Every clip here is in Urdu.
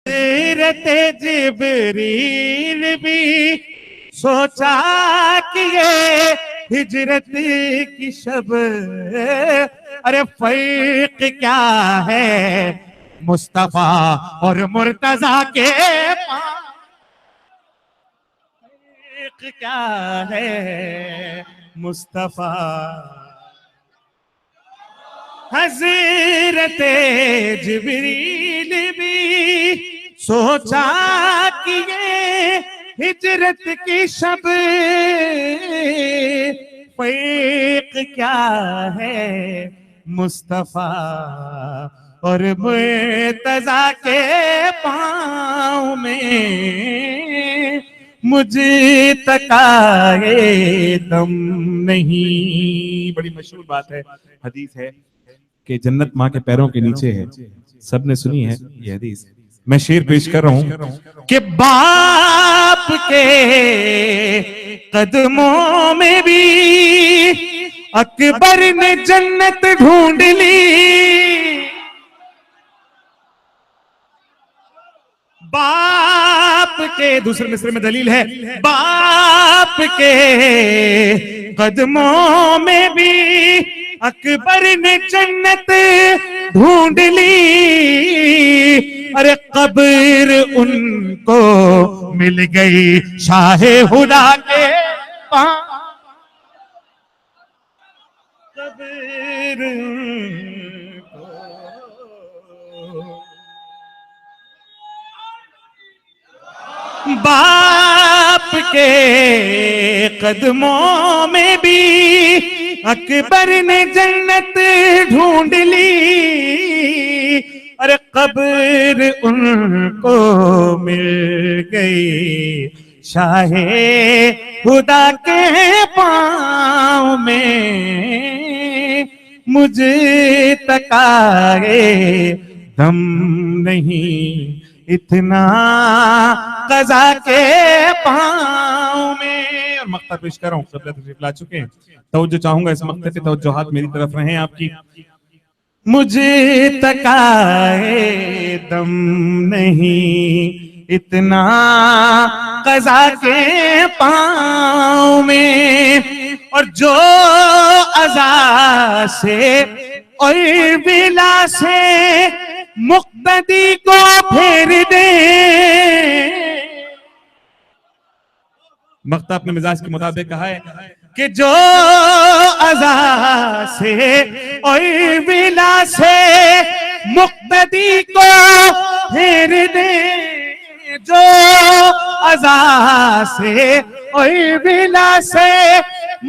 حضرت جبریل بھی سوچا کہ یہ ہجرت کی شب ارے فرق کیا ہے مصطفیٰ اور مرتضیٰ کے پاس فرق کیا ہے مصطفیٰ حضرت جبریل بھی سوچا کہ یہ ہجرت کی شب فرق کیا ہے مصطفیٰ اور مرتضیٰ کے پاؤں میں مجھے تکائے دم نہیں. بڑی مشہور بات ہے، حدیث ہے کہ جنت ماں کے پیروں کے نیچے ہے. سب نے سنی ہے یہ حدیث. میں شعر پیش کر رہا ہوں کہ باپ کے قدموں میں بھی اکبر نے جنت ڈھونڈ لی. باپ کے دوسرے مصرے میں دلیل ہے باپ کے قدموں میں بھی اکبر نے جنت ڈھونڈ لی. ارے قبر ان کو مل گئی شاہ ہدا کے پاس. قبر باپ کے قدموں میں بھی اکبر نے جنت ڈھونڈ لی. ارے قبر ان کو مل گئی شاہ خدا کے پاؤں میں مجھے تکائے دم نہیں اتنا قضا کے پاؤں میں. اور مقطع پیش کر رہا ہوں، قبلہ تشریف لا چکے ہیں. توجہ چاہوں گا اس مقطع پہ، توجہات میری طرف رہیں آپ کی. مجھے تکائے دم نہیں اتنا قضا کے پاؤں میں. اور جو عزا سے اور بلا سے مقتدی کو پھیر دے. مقطع اپنے مزاج کے مطابق کہا ہے کہ جو عزا سے اور بلا سے مقتدی کو پھیر دے. جو عزا سے اور بلا سے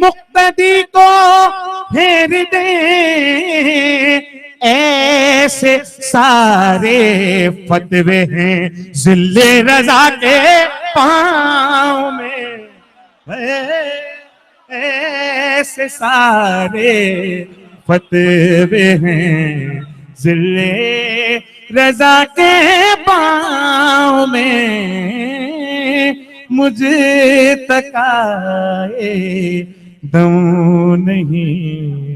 مقتدی کو پھیر دے. ایسے سارے فتوے ہیں ذل رضا کے پاؤں میں. ایسے سارے فتوے ہیں ذل رضا کے پاؤں میں مجھے تکائے دم نہیں.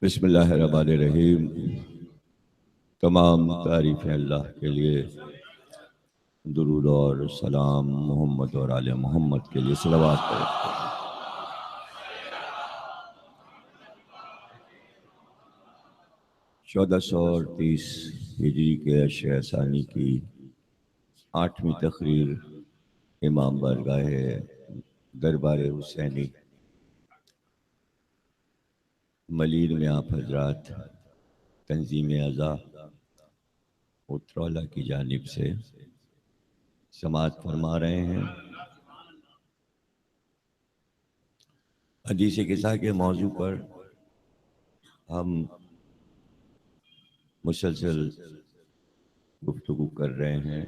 بسم اللہ الرحمن الرحیم. تمام تعریفیں اللہ کے لیے، درود اور سلام محمد اور آل محمد کے لیے. صلوات کریں. 1430 ہجری کے عشر ثانی کی 8ویں تقریر امام بارگاہ دربار حسینی ملیر میں آپ حضرات تنظیم اعضاء اترولہ کی جانب سے سماعت فرما رہے ہیں۔ حدیث قصہ کے موضوع پر ہم مسلسل گفتگو کر رہے ہیں۔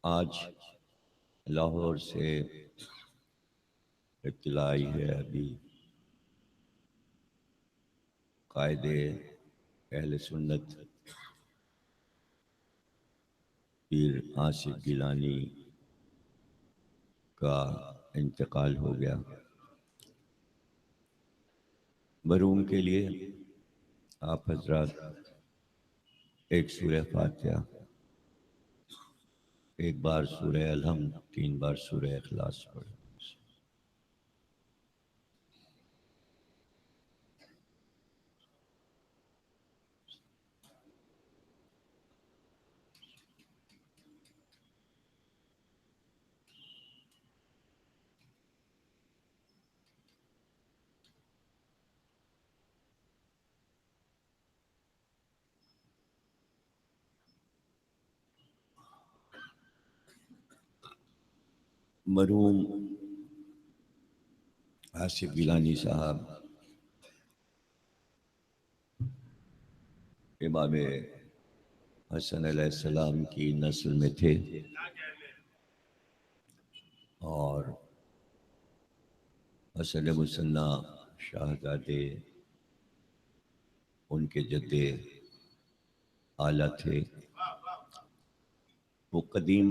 آج لاہور سے اطلاع آئی ہے، ابھی قائد اہل سنت پیر آصف گیلانی کا انتقال ہو گیا۔ مرحوم کے لیے آپ حضرات ایک سورہ فاتحہ، ایک بار سورہ الحمد، 3 بار سورہ اخلاص پڑھیں۔ مرحوم آصف گیلانی صاحب امام حسن علیہ السلام کی نسل میں تھے، اور حسن مثنیٰ شاہزادے ان کے جد اعلیٰ تھے۔ وہ قدیم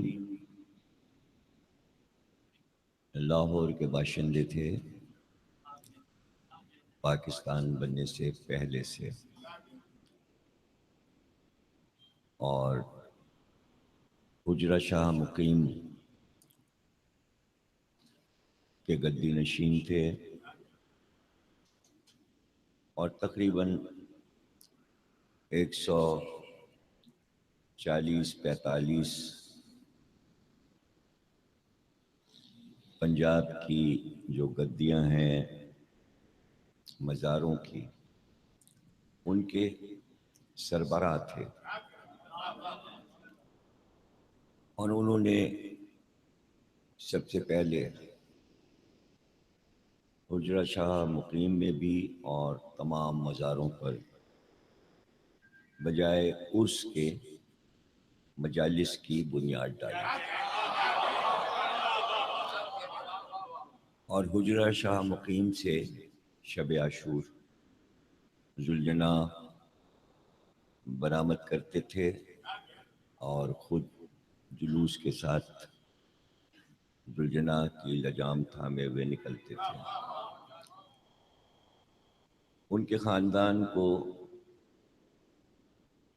لاہور کے باشندے تھے، پاکستان بننے سے پہلے سے، اور حجرہ شاہ مقیم کے گدی نشین تھے، اور تقریباً 140-45 پنجاب کی جو گدیاں ہیں مزاروں کی، ان کے سربراہ تھے، اور انہوں نے سب سے پہلے حجرہ شاہ مقیم میں بھی اور تمام مزاروں پر بجائے اس کے مجالس کی بنیاد ڈالی، اور حجرہ شاہ مقیم سے شب عاشور ذوالجناح برآمد کرتے تھے، اور خود جلوس کے ساتھ ذوالجناح کی لجام تھامے ہوئے نکلتے تھے۔ ان کے خاندان کو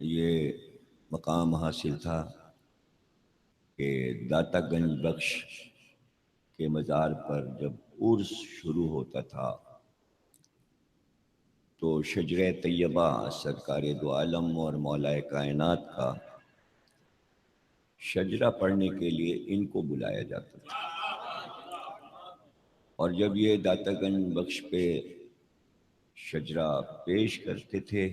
یہ مقام حاصل تھا کہ داتا گنج بخش کے مزار پر جب عرس شروع ہوتا تھا تو شجرہ طیبہ سرکار دو عالم اور مولا کائنات کا شجرہ پڑھنے کے لیے ان کو بلایا جاتا تھا، اور جب یہ داتا گنج بخش پہ شجرہ پیش کرتے تھے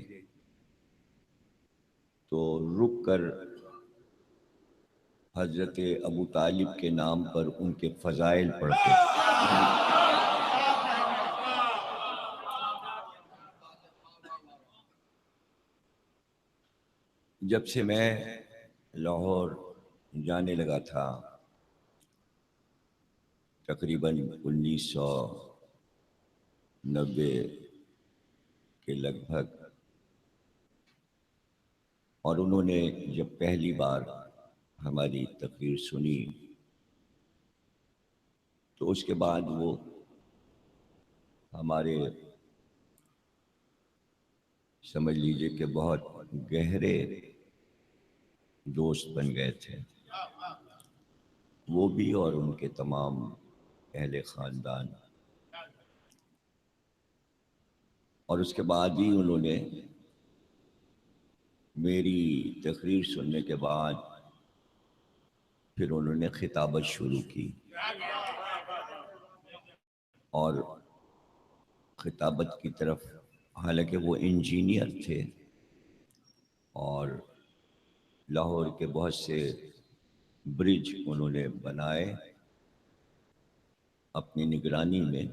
تو رک کر حضرت ابو طالب کے نام پر ان کے فضائل پڑھتے تھے۔ جب سے میں لاہور جانے لگا تھا، تقریباً 1990 کے لگ بھگ، اور انہوں نے جب پہلی بار ہماری تقریر سنی تو اس کے بعد وہ ہمارے سمجھ لیجئے کہ بہت گہرے دوست بن گئے تھے، وہ بھی اور ان کے تمام اہل خاندان۔ اور اس کے بعد ہی انہوں نے میری تقریر سننے کے بعد پھر انہوں نے خطابت شروع کی اور خطابت کی طرف، حالانکہ وہ انجینئر تھے اور لاہور کے بہت سے برج انہوں نے بنائے اپنی نگرانی میں،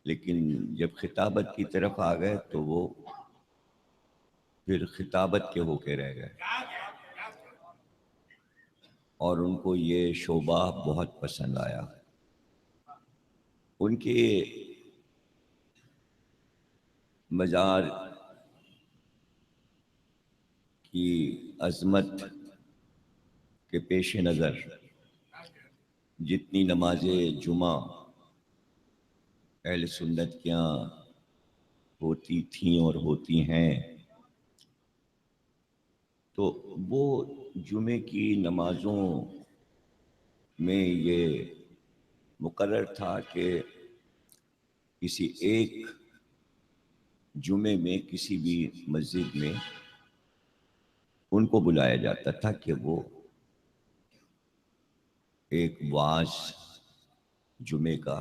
لیکن جب خطابت کی طرف آ گئے تو وہ پھر خطابت کے ہو کے رہ گئے، اور ان کو یہ شعبہ بہت پسند آیا۔ ان کے مزار کی عظمت کے پیش نظر جتنی نماز جمعہ اہل سنت کے یہاں ہوتی تھیں اور ہوتی ہیں، تو وہ جمعے کی نمازوں میں یہ مقرر تھا کہ کسی ایک جمعے میں کسی بھی مسجد میں ان کو بلایا جاتا تھا کہ وہ ایک وعظ جمعے کا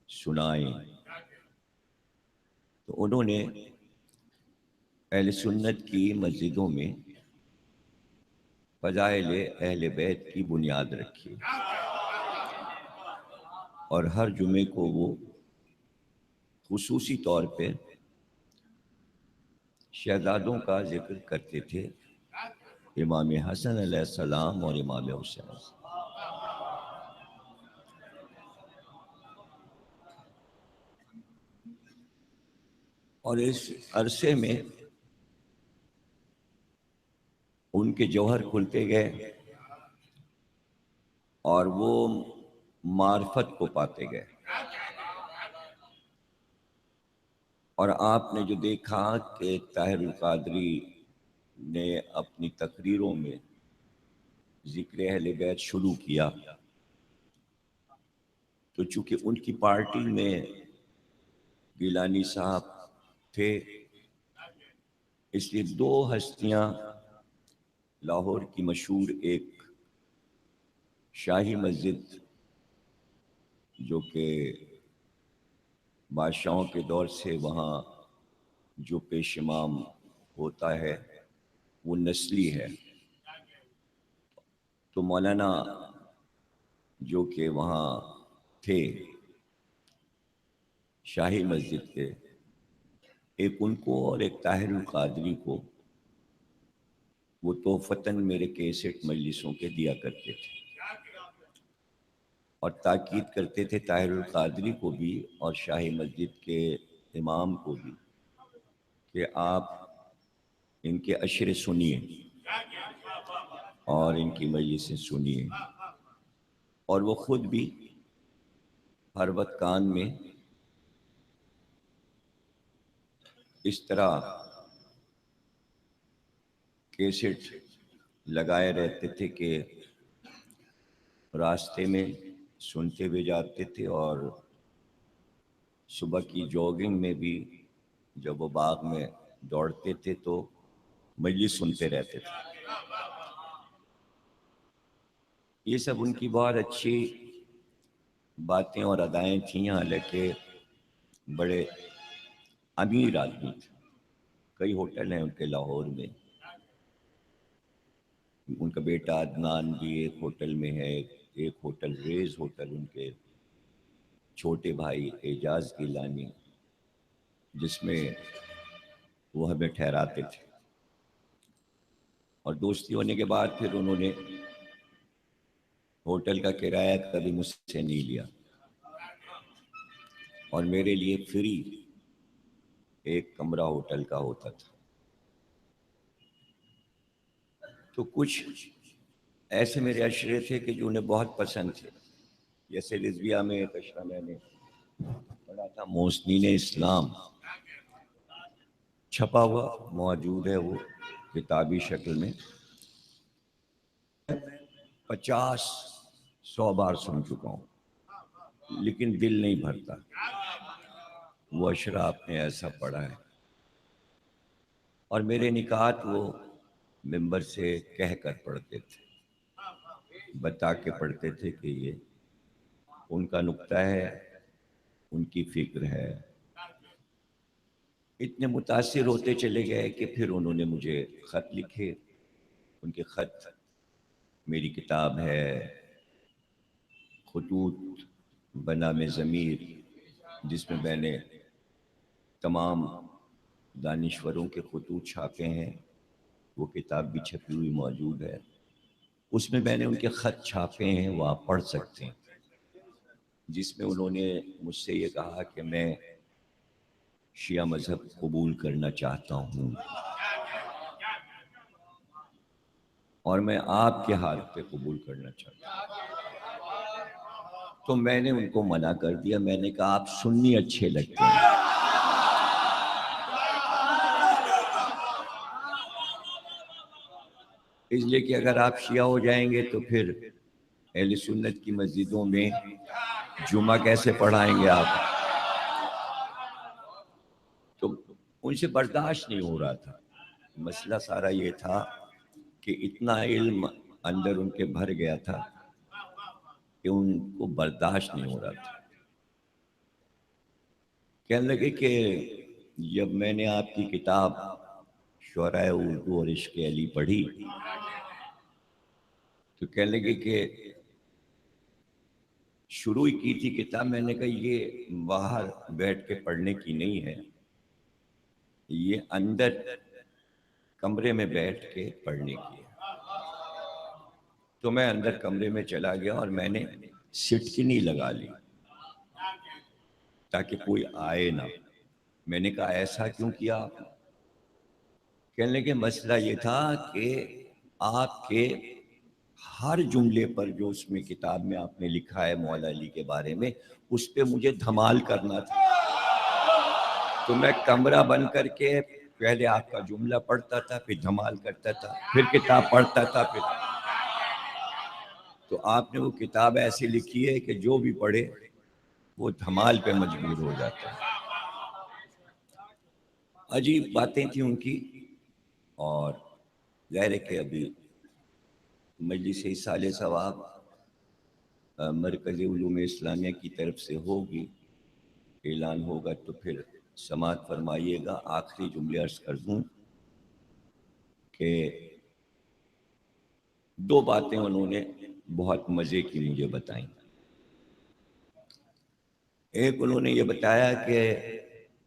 سنائیں۔ تو انہوں نے اہل سنت کی مسجدوں میں فضائل اہل بیت کی بنیاد رکھی، اور ہر جمعے کو وہ خصوصی طور پہ شہزادوں کا ذکر کرتے تھے، امام حسن علیہ السلام اور امام حسین۔ اور اس عرصے میں ان کے جوہر کھلتے گئے اور وہ معرفت کو پاتے گئے، اور آپ نے جو دیکھا کہ طاہر القادری نے اپنی تقریروں میں ذکر اہل بیت شروع کیا، تو چونکہ ان کی پارٹی میں گیلانی صاحب تھے، اس لیے دو ہستیاں لاہور کی مشہور، ایک شاہی مسجد جو کہ بادشاہوں کے دور سے وہاں جو پیش امام ہوتا ہے وہ نسلی ہے، تو مولانا جو کہ وہاں تھے شاہی مسجد کے، ایک ان کو اور ایک طاہر القادری کو وہ توفتاً میرے کیسٹ مجلسوں کے دیا کرتے تھے، اور تاکید کرتے تھے طاہر القادری کو بھی اور شاہی مسجد کے امام کو بھی کہ آپ ان کے اشرے سنیے اور ان کی مجلسیں سنیے، اور وہ خود بھی ہر وقت کان میں اس طرح کیسٹ لگائے رہتے تھے کہ راستے میں سنتے ہوئے جاتے تھے، اور صبح کی جاگنگ میں بھی جب وہ باغ میں دوڑتے تھے تو مجلس سنتے رہتے تھے۔ یہ سب ان کی بہت اچھی باتیں اور ادائیں تھیں، حالانکہ بڑے امیر آدمی تھے، کئی ہوٹل ہیں ان کے لاہور میں، ان کا بیٹا عدنان بھی ایک ہوٹل میں ہے، ایک ہوٹل ریز ہوٹل ان کے چھوٹے بھائی اعجاز گیلانی، جس میں وہ ہمیں ٹھہراتے تھے، اور دوستی ہونے کے بعد پھر انہوں نے ہوٹل کا کرایہ کبھی مجھ سے نہیں لیا، اور میرے لیے فری ایک کمرہ ہوٹل کا ہوتا تھا۔ تو کچھ ایسے میرے عشرے تھے کہ جو انہیں بہت پسند تھے، جیسے رضویہ میں ایک اشرا میں نے پڑھا تھا، محسنین اسلام، چھپا ہوا موجود ہے وہ کتابی شکل میں، 50-100 بار سن چکا ہوں، لیکن دل نہیں بھرتا۔ وہ اشرا آپ نے ایسا پڑھا ہے، اور میرے نکات وہ ممبر سے کہہ کر پڑھتے تھے، بتا کے پڑھتے تھے کہ یہ ان کا نقطہ ہے، ان کی فکر ہے. اتنے متاثر ہوتے چلے گئے کہ پھر انہوں نے مجھے خط لکھے. ان کے خط میری کتاب ہے خطوط بنام ضمیر، جس میں نے تمام دانشوروں کے خطوط چھاپے ہیں. وہ کتاب بھی چھپی ہوئی موجود ہے. اس میں نے ان کے خط چھاپے ہیں، وہ آپ پڑھ سکتے ہیں، جس میں انہوں نے مجھ سے یہ کہا کہ میں شیعہ مذہب قبول کرنا چاہتا ہوں اور میں آپ کے ہاتھ پہ قبول کرنا چاہتا ہوں. تو میں نے ان کو منع کر دیا. میں نے کہا آپ سنی اچھے لگتے ہیں، اس لیے کہ اگر آپ شیعہ ہو جائیں گے تو پھر اہل سنت کی مسجدوں میں جمعہ کیسے پڑھائیں گے آپ؟ تو ان سے برداشت نہیں ہو رہا تھا. مسئلہ سارا یہ تھا کہ اتنا علم اندر ان کے بھر گیا تھا کہ ان کو برداشت نہیں ہو رہا تھا. کہنے لگے کہ جب میں نے آپ کی کتاب شعرائے اردو اور عشق علی پڑھی تو کہنے لگے کہ شروع ہی کی تھی کتاب. میں نے کہا یہ باہر بیٹھ کے پڑھنے کی نہیں ہے، یہ اندر کمرے میں بیٹھ کے پڑھنے کی ہے. تو میں اندر کمرے میں چلا گیا اور میں نے سٹکنی لگا لی تاکہ کوئی آئے نہ. میں نے کہا ایسا کیوں کیا آپ؟ کہنے لگے مسئلہ یہ تھا کہ آپ کے ہر جملے پر جو اس میں کتاب میں آپ نے لکھا ہے مولا علی کے بارے میں، اس پہ مجھے دھمال کرنا تھا. تو میں کمرہ بند کر کے پہلے آپ کا جملہ پڑھتا تھا، پھر دھمال کرتا تھا، پھر کتاب پڑھتا تھا. پھر تو آپ نے وہ کتاب ایسی لکھی ہے کہ جو بھی پڑھے وہ دھمال پہ مجبور ہو جاتا ہے. عجیب باتیں تھیں ان کی. اور ظاہر ہے کہ ابھی مجلس ایصال ثواب مرکز علوم اسلامیہ کی طرف سے ہوگی، اعلان ہوگا تو پھر سماعت فرمائیے گا. آخری جملے عرض کر دوں کہ دو باتیں انہوں نے بہت مزے کی مجھے بتائیں. ایک انہوں نے یہ بتایا کہ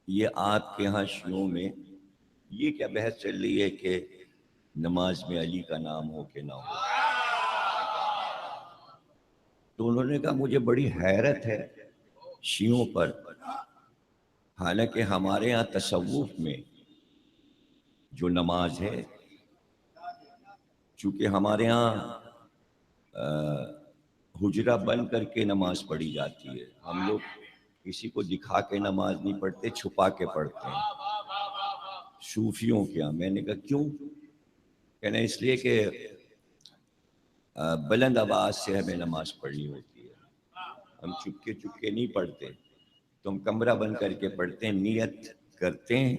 یہ آپ کے ہاں شیعوں میں یہ کیا بحث چل رہی ہے کہ نماز میں علی کا نام ہو کہ نہ ہو. تو انہوں نے کہا مجھے بڑی حیرت ہے شیعوں پر، حالانکہ ہمارے ہاں تصوف میں جو نماز ہے، چونکہ ہمارے ہاں حجرہ بند کر کے نماز پڑھی جاتی ہے. ہم لوگ کسی کو دکھا کے نماز نہیں پڑھتے، چھپا کے پڑھتے ہیں صوفیوں کے ہاں. میں نے کہا کیوں؟ کہنا اس لیے کہ بلند آواز سے ہمیں نماز پڑھنی ہوتی ہے، ہم چپکے چپکے نہیں پڑھتے. تو ہم کمرہ بند کر کے پڑھتے ہیں، نیت کرتے ہیں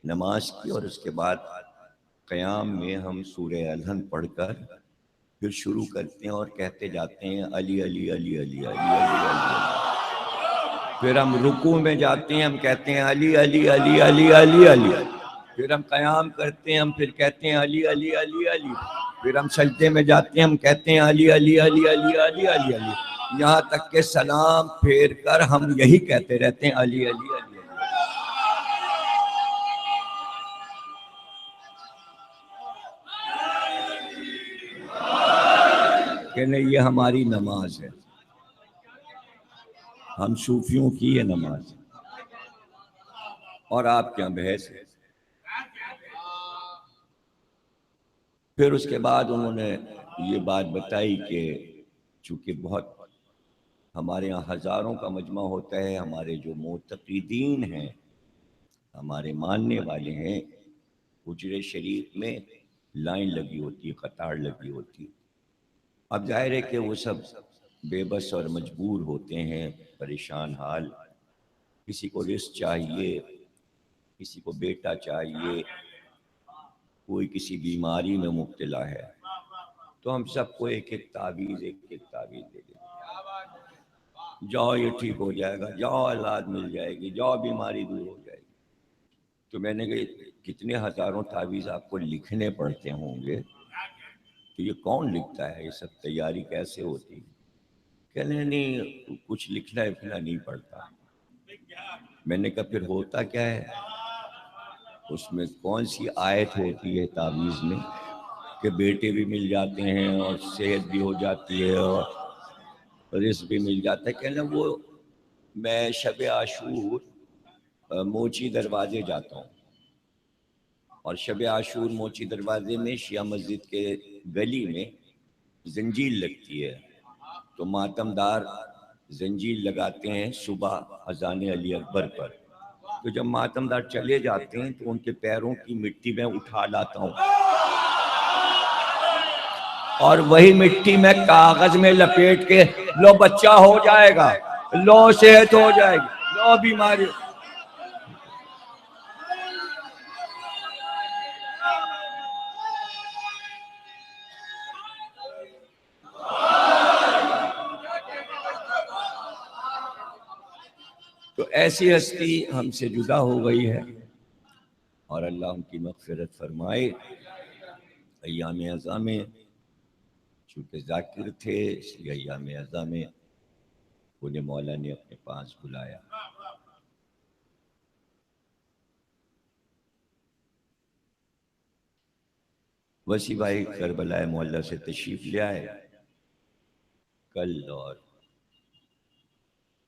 نماز کی، اور اس کے بعد قیام میں ہم سورہ الحمد پڑھ کر پھر شروع کرتے ہیں اور کہتے جاتے ہیں علی علی علی علی علی علی علی. پھر ہم رکوع میں جاتے ہیں، ہم کہتے ہیں علی علی علی علی علی علی. پھر ہم قیام کرتے ہیں، ہم پھر کہتے ہیں علی علی علی علی. پھر ہم سجدے میں جاتے ہیں، ہم کہتے ہیں علی علی علی علی علی علی علی. یہاں تک کہ سلام پھیر کر ہم یہی کہتے رہتے ہیں علی علی علی علی. کہ نہیں یہ ہماری نماز ہے، ہم صوفیوں کی یہ نماز ہے اور آپ کیا بحث ہے. پھر اس کے بعد انہوں نے یہ بات بتائی کہ چونکہ بہت ہمارے یہاں ہزاروں کا مجمع ہوتا ہے، ہمارے جو معتقدین ہیں، ہمارے ماننے والے ہیں، حجرے شریف میں لائن لگی ہوتی ہے، قطار لگی ہوتی ہے. اب ظاہر ہے کہ وہ سب بے بس اور مجبور ہوتے ہیں، پریشان حال. کسی کو رزق چاہیے، کسی کو بیٹا چاہیے، کوئی کسی بیماری میں مبتلا ہے. تو ہم سب کو ایک ایک تعویذ دے دیتے، جاؤ یہ ٹھیک ہو جائے گا، جاؤ اولاد مل جائے گی، جاؤ بیماری دور ہو جائے گی۔ تو میں نے کہا کتنے ہزاروں تعویذ آپ کو لکھنے پڑتے ہوں گے، تو یہ کون لکھتا ہے، یہ سب تیاری کیسے ہوتی؟ کہنے نہیں کچھ لکھنا نہیں پڑتا۔ میں نے کہا پھر ہوتا کیا ہے؟ اس میں کون سی آیت ہوتی ہے تعویذ میں کہ بیٹے بھی مل جاتے ہیں اور صحت بھی ہو جاتی ہے اور رزق بھی مل جاتا ہے؟ کہنا وہ میں شب عاشور موچی دروازے جاتا ہوں، اور شب عاشور موچی دروازے میں شیعہ مسجد کے گلی میں زنجیر لگتی ہے، تو ماتمدار زنجیر لگاتے ہیں صبح اذان علی اکبر پر، تو جب ماتمدار چلے جاتے ہیں تو ان کے پیروں کی مٹی میں اٹھا لاتا ہوں، اور وہی مٹی میں کاغذ میں لپیٹ کے لو بچہ ہو جائے گا، لو صحت ہو جائے گی، لو بیماری۔ تو ایسی ہستی ہم سے جدا ہو گئی ہے، اور اللہ ان کی مغفرت فرمائے۔ ایام ازاں میں چونکہ ذاکر تھے، اس لیے ایام ازاں میں انہیں مولا نے اپنے پاس بلایا۔ وسیع بھائی کربلا معلیٰ سے تشریف لے آئے کل، اور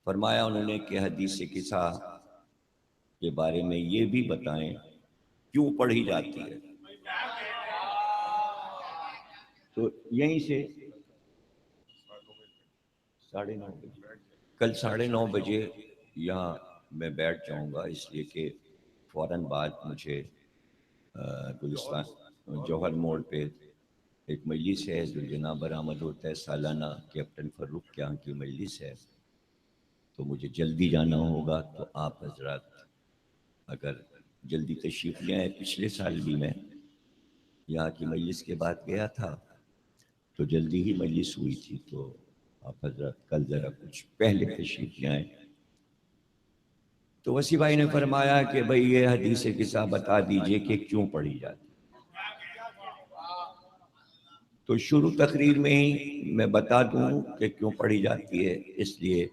فرمایا انہوں نے کہ حدیث قصہ کے بارے میں یہ بھی بتائیں کیوں پڑھی جاتی ہے۔ تو یہیں سے 9:30 بجے، کل 9:30 بجے یہاں میں بیٹھ جاؤں گا، اس لیے کہ فوراً بعد مجھے گلستان جوہر موڑ پہ ایک مجلس ہے جو جناب برآمد ہوتا ہے سالانہ، کیپٹن فروخ کے یہاں کی مجلس ہے، تو مجھے جلدی جانا ہوگا۔ تو آپ حضرات اگر جلدی تشریف لے آئے، پچھلے سال بھی میں یہاں کی مجلس کے بعد گیا تھا تو جلدی ہی مجلس ہوئی تھی، تو آپ حضرات کل ذرا کچھ پہلے تشریف لے آئیں۔ تو وسیع بھائی نے فرمایا کہ بھئی یہ حدیث قصہ بتا دیجئے کہ کیوں پڑھی جاتی۔ تو شروع تقریر میں ہی میں بتا دوں کہ کیوں پڑھی جاتی ہے، اس لیے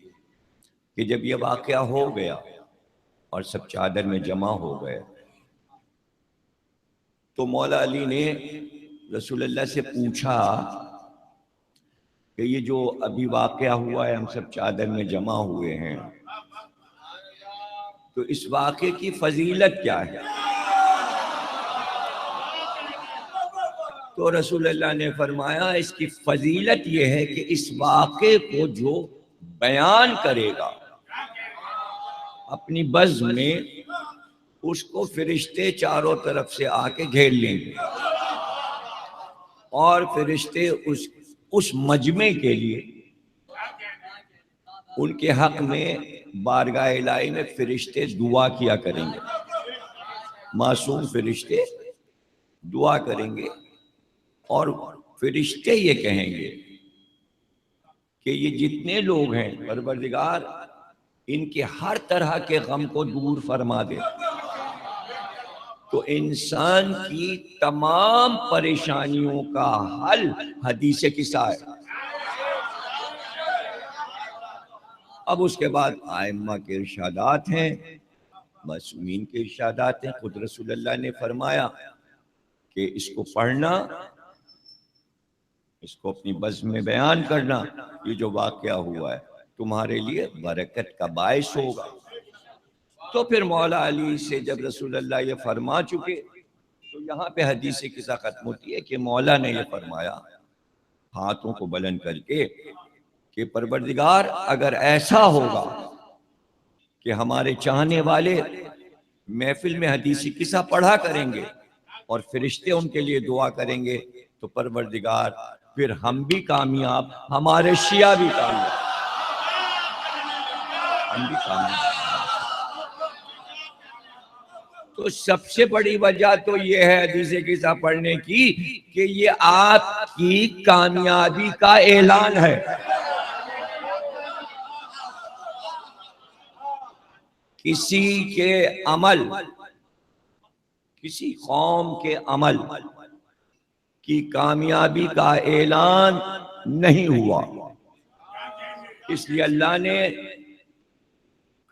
کہ جب یہ واقعہ ہو گیا اور سب چادر میں جمع ہو گئے، تو مولا علی نے رسول اللہ سے پوچھا کہ یہ جو ابھی واقعہ ہوا ہے، ہم سب چادر میں جمع ہوئے ہیں، تو اس واقعے کی فضیلت کیا ہے؟ تو رسول اللہ نے فرمایا اس کی فضیلت یہ ہے کہ اس واقعے کو جو بیان کرے گا اپنی بزم میں، اس کو فرشتے چاروں طرف سے آ کے گھیر لیں گے، اور فرشتے اس مجمع کے لیے ان کے حق میں بارگاہ الہی میں فرشتے دعا کیا کریں گے، معصوم فرشتے دعا کریں گے، اور فرشتے یہ کہیں گے کہ یہ جتنے لوگ ہیں پروردگار ان کے ہر طرح کے غم کو دور فرما دے۔ تو انسان کی تمام پریشانیوں کا حل حدیث قصہ ہے۔ اب اس کے بعد ائمہ کے ارشادات ہیں، معصومین کے ارشادات ہیں۔ خود رسول اللہ نے فرمایا کہ اس کو پڑھنا، اس کو اپنی بزم میں بیان کرنا، یہ جو واقعہ ہوا ہے تمہارے لیے برکت کا باعث ہوگا۔ تو پھر مولا علی سے جب رسول اللہ یہ فرما چکے، تو یہاں پہ حدیث قصہ ختم ہوتی ہے کہ مولا نے یہ فرمایا ہاتھوں کو بلند کر کے کہ پروردگار اگر ایسا ہوگا کہ ہمارے چاہنے والے محفل میں حدیث قصہ پڑھا کریں گے اور فرشتے ان کے لیے دعا کریں گے، تو پروردگار پھر ہم بھی کامیاب، ہمارے شیعہ بھی کامیاب، ہم بھی کامیاب۔ تو سب سے بڑی وجہ تو یہ ہے حدیث قصہ پڑھنے کی کہ یہ آپ کی کامیابی کا اعلان ہے. کسی کے عمل، کسی قوم کے عمل کی کامیابی کا اعلان نہیں ہوا، اس لیے اللہ نے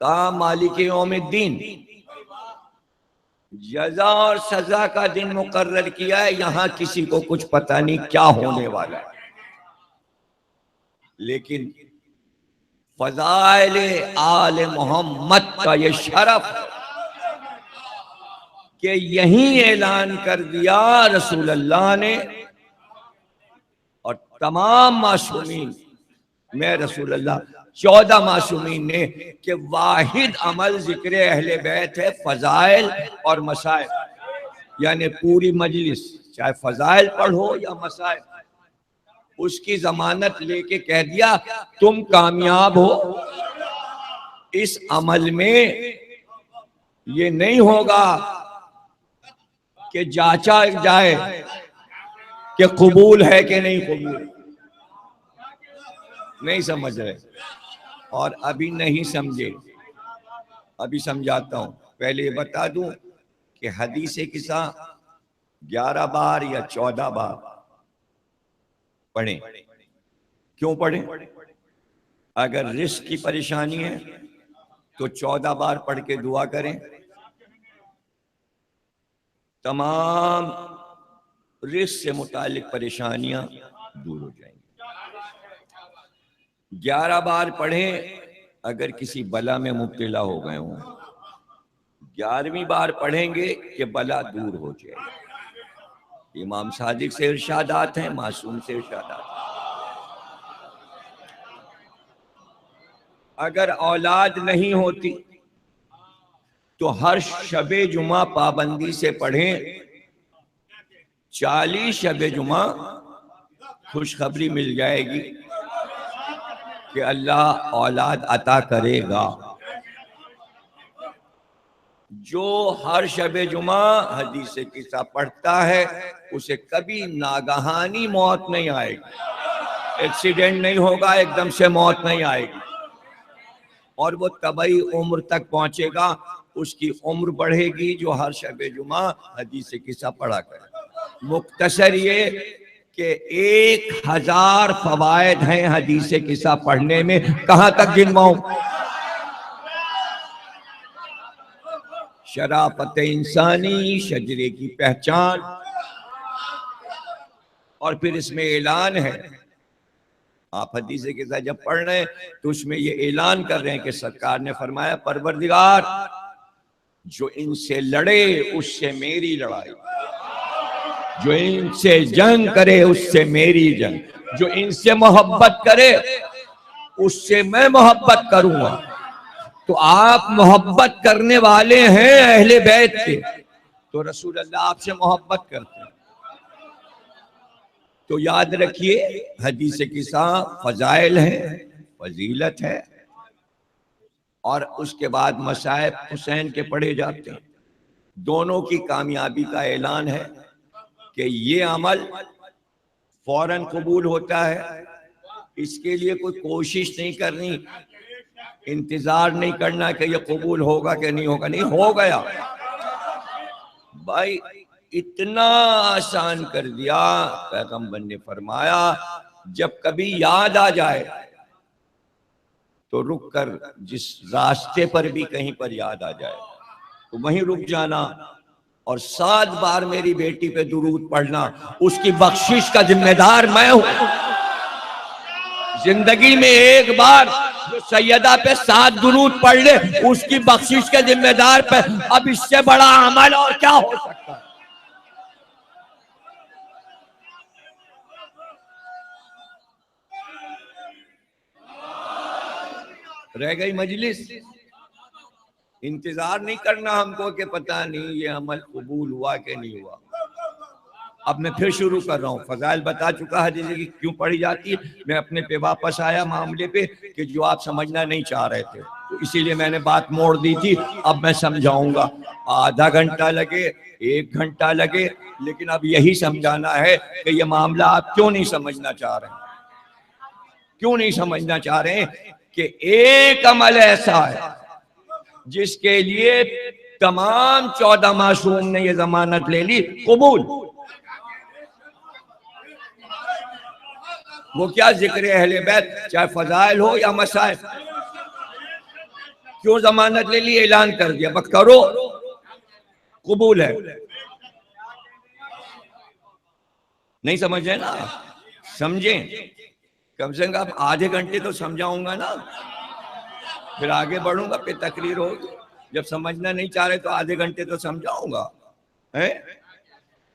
کہا مالک یوم الدین، جزا اور سزا کا دن مقرر کیا ہے. یہاں کسی کو کچھ پتہ نہیں کیا ہونے والا ہے، لیکن فضائل آل محمد کا یہ شرف کہ یہیں اعلان کر دیا رسول اللہ نے اور تمام معصومین میں رسول اللہ 14 معصومین نے کہ واحد عمل ذکر اہل بیت ہے، فضائل اور مسائل. یعنی پوری مجلس چاہے فضائل پڑھو یا مسائل، اس کی ضمانت لے کے کہہ دیا تم کامیاب ہو. اس عمل میں یہ نہیں ہوگا کہ جانچا جائے کہ قبول ہے کہ نہیں قبول. نہیں سمجھ رہے اور ابھی نہیں سمجھے، ابھی سمجھاتا ہوں. پہلے یہ بتا دوں کہ حدیث قصہ 11 بار یا 14 بار پڑھیں. کیوں پڑھیں؟ اگر رزق کی پریشانی ہے تو 14 بار پڑھ کے دعا کریں، تمام رزق سے متعلق پریشانیاں دور ہو جائیں گی. 11 بار پڑھیں اگر کسی بلا میں مبتلا ہو گئے ہوں، 11ویں بار پڑھیں گے کہ بلا دور ہو جائے. امام صادق سے ارشادات ہیں، معصوم سے ارشادات ہیں. اگر اولاد نہیں ہوتی تو ہر شب جمعہ پابندی سے پڑھیں. 40 شب جمعہ خوشخبری مل جائے گی کہ اللہ اولاد عطا کرے گا. جو ہر شب جمعہ حدیث قصہ پڑھتا ہے اسے کبھی ناگہانی موت نہیں آئے گی، ایکسیڈنٹ نہیں ہوگا، ایک دم سے موت نہیں آئے گی، اور وہ طبعی عمر تک پہنچے گا. اس کی عمر بڑھے گی جو ہر شب جمعہ حدیث قصہ پڑھا کرے. مختصر یہ کہ 1000 فوائد ہیں حدیث قصہ پڑھنے میں. کہاں تک گنواؤں؟ شرافت انسانی، شجرے کی پہچان، اور پھر اس میں اعلان ہے. آپ حدیث قصہ جب پڑھ رہے ہیں تو اس میں یہ اعلان کر رہے ہیں کہ سرکار نے فرمایا پروردگار جو ان سے لڑے اس سے میری لڑائی، جو ان سے جنگ کرے اس سے میری جنگ، جو ان سے محبت کرے اس سے میں محبت کروں گا. تو آپ محبت کرنے والے ہیں اہل بیت کے، تو رسول اللہ آپ سے محبت کرتے ہیں. تو یاد رکھیے حدیث قصہ فضائل ہے، فضیلت ہے، اور اس کے بعد مصائب حسین کے پڑھے جاتے ہیں. دونوں کی کامیابی کا اعلان ہے کہ یہ عمل فوراً قبول ہوتا ہے. اس کے لیے کوئی کوشش نہیں کرنی، انتظار نہیں کرنا کہ یہ قبول ہوگا کہ نہیں ہوگا. نہیں ہو گیا بھائی، اتنا آسان کر دیا. پیغمبر نے فرمایا جب کبھی یاد آ جائے تو رک کر، جس راستے پر بھی کہیں پر یاد آ جائے تو وہیں رک جانا اور 7 بار میری بیٹی پہ درود پڑھنا. اس کی بخشش کا ذمہ دار میں ہوں. زندگی میں ایک بار جو سیدہ پہ 7 درود پڑھ لے اس کی بخشش کے ذمہ دار پہ اب اس سے بڑا عمل اور کیا ہو سکتا ہے؟ رہ گئی مجلس. انتظار نہیں کرنا ہم کو کہ پتہ نہیں یہ عمل قبول ہوا کہ نہیں ہوا. اب میں پھر شروع کر رہا ہوں. فضائل بتا چکا حدیث کی کیوں پڑھی جاتی ہے. میں اپنے پہ واپس آیا معاملے پہ کہ جو آپ سمجھنا نہیں چاہ رہے تھے، تو اسی لیے میں نے بات موڑ دی تھی. اب میں سمجھاؤں گا. آدھا گھنٹہ لگے 1 گھنٹہ لگے، لیکن اب یہی سمجھانا ہے کہ یہ معاملہ آپ کیوں نہیں سمجھنا چاہ رہے ہیں، کیوں نہیں سمجھنا چاہ رہے ہیں کہ ایک عمل ایسا ہے جس کے لیے تمام 14 معصوم نے یہ ضمانت لے لی، قبول۔ وہ کیا ذکر اہل بیت، چاہے فضائل ہو یا مسائل، کیوں ضمانت لے لی؟ اعلان کر دیا، بس کرو، قبول ہے۔ نہیں سمجھ رہے نا؟ سمجھیں، کم سے کم آدھے گھنٹے تو سمجھاؤں گا نا، پھر آگے بڑھوں گا، پھر تقریر ہوگی۔ جب سمجھنا نہیں چاہ رہے تو آدھے گھنٹے تو سمجھاؤں گا۔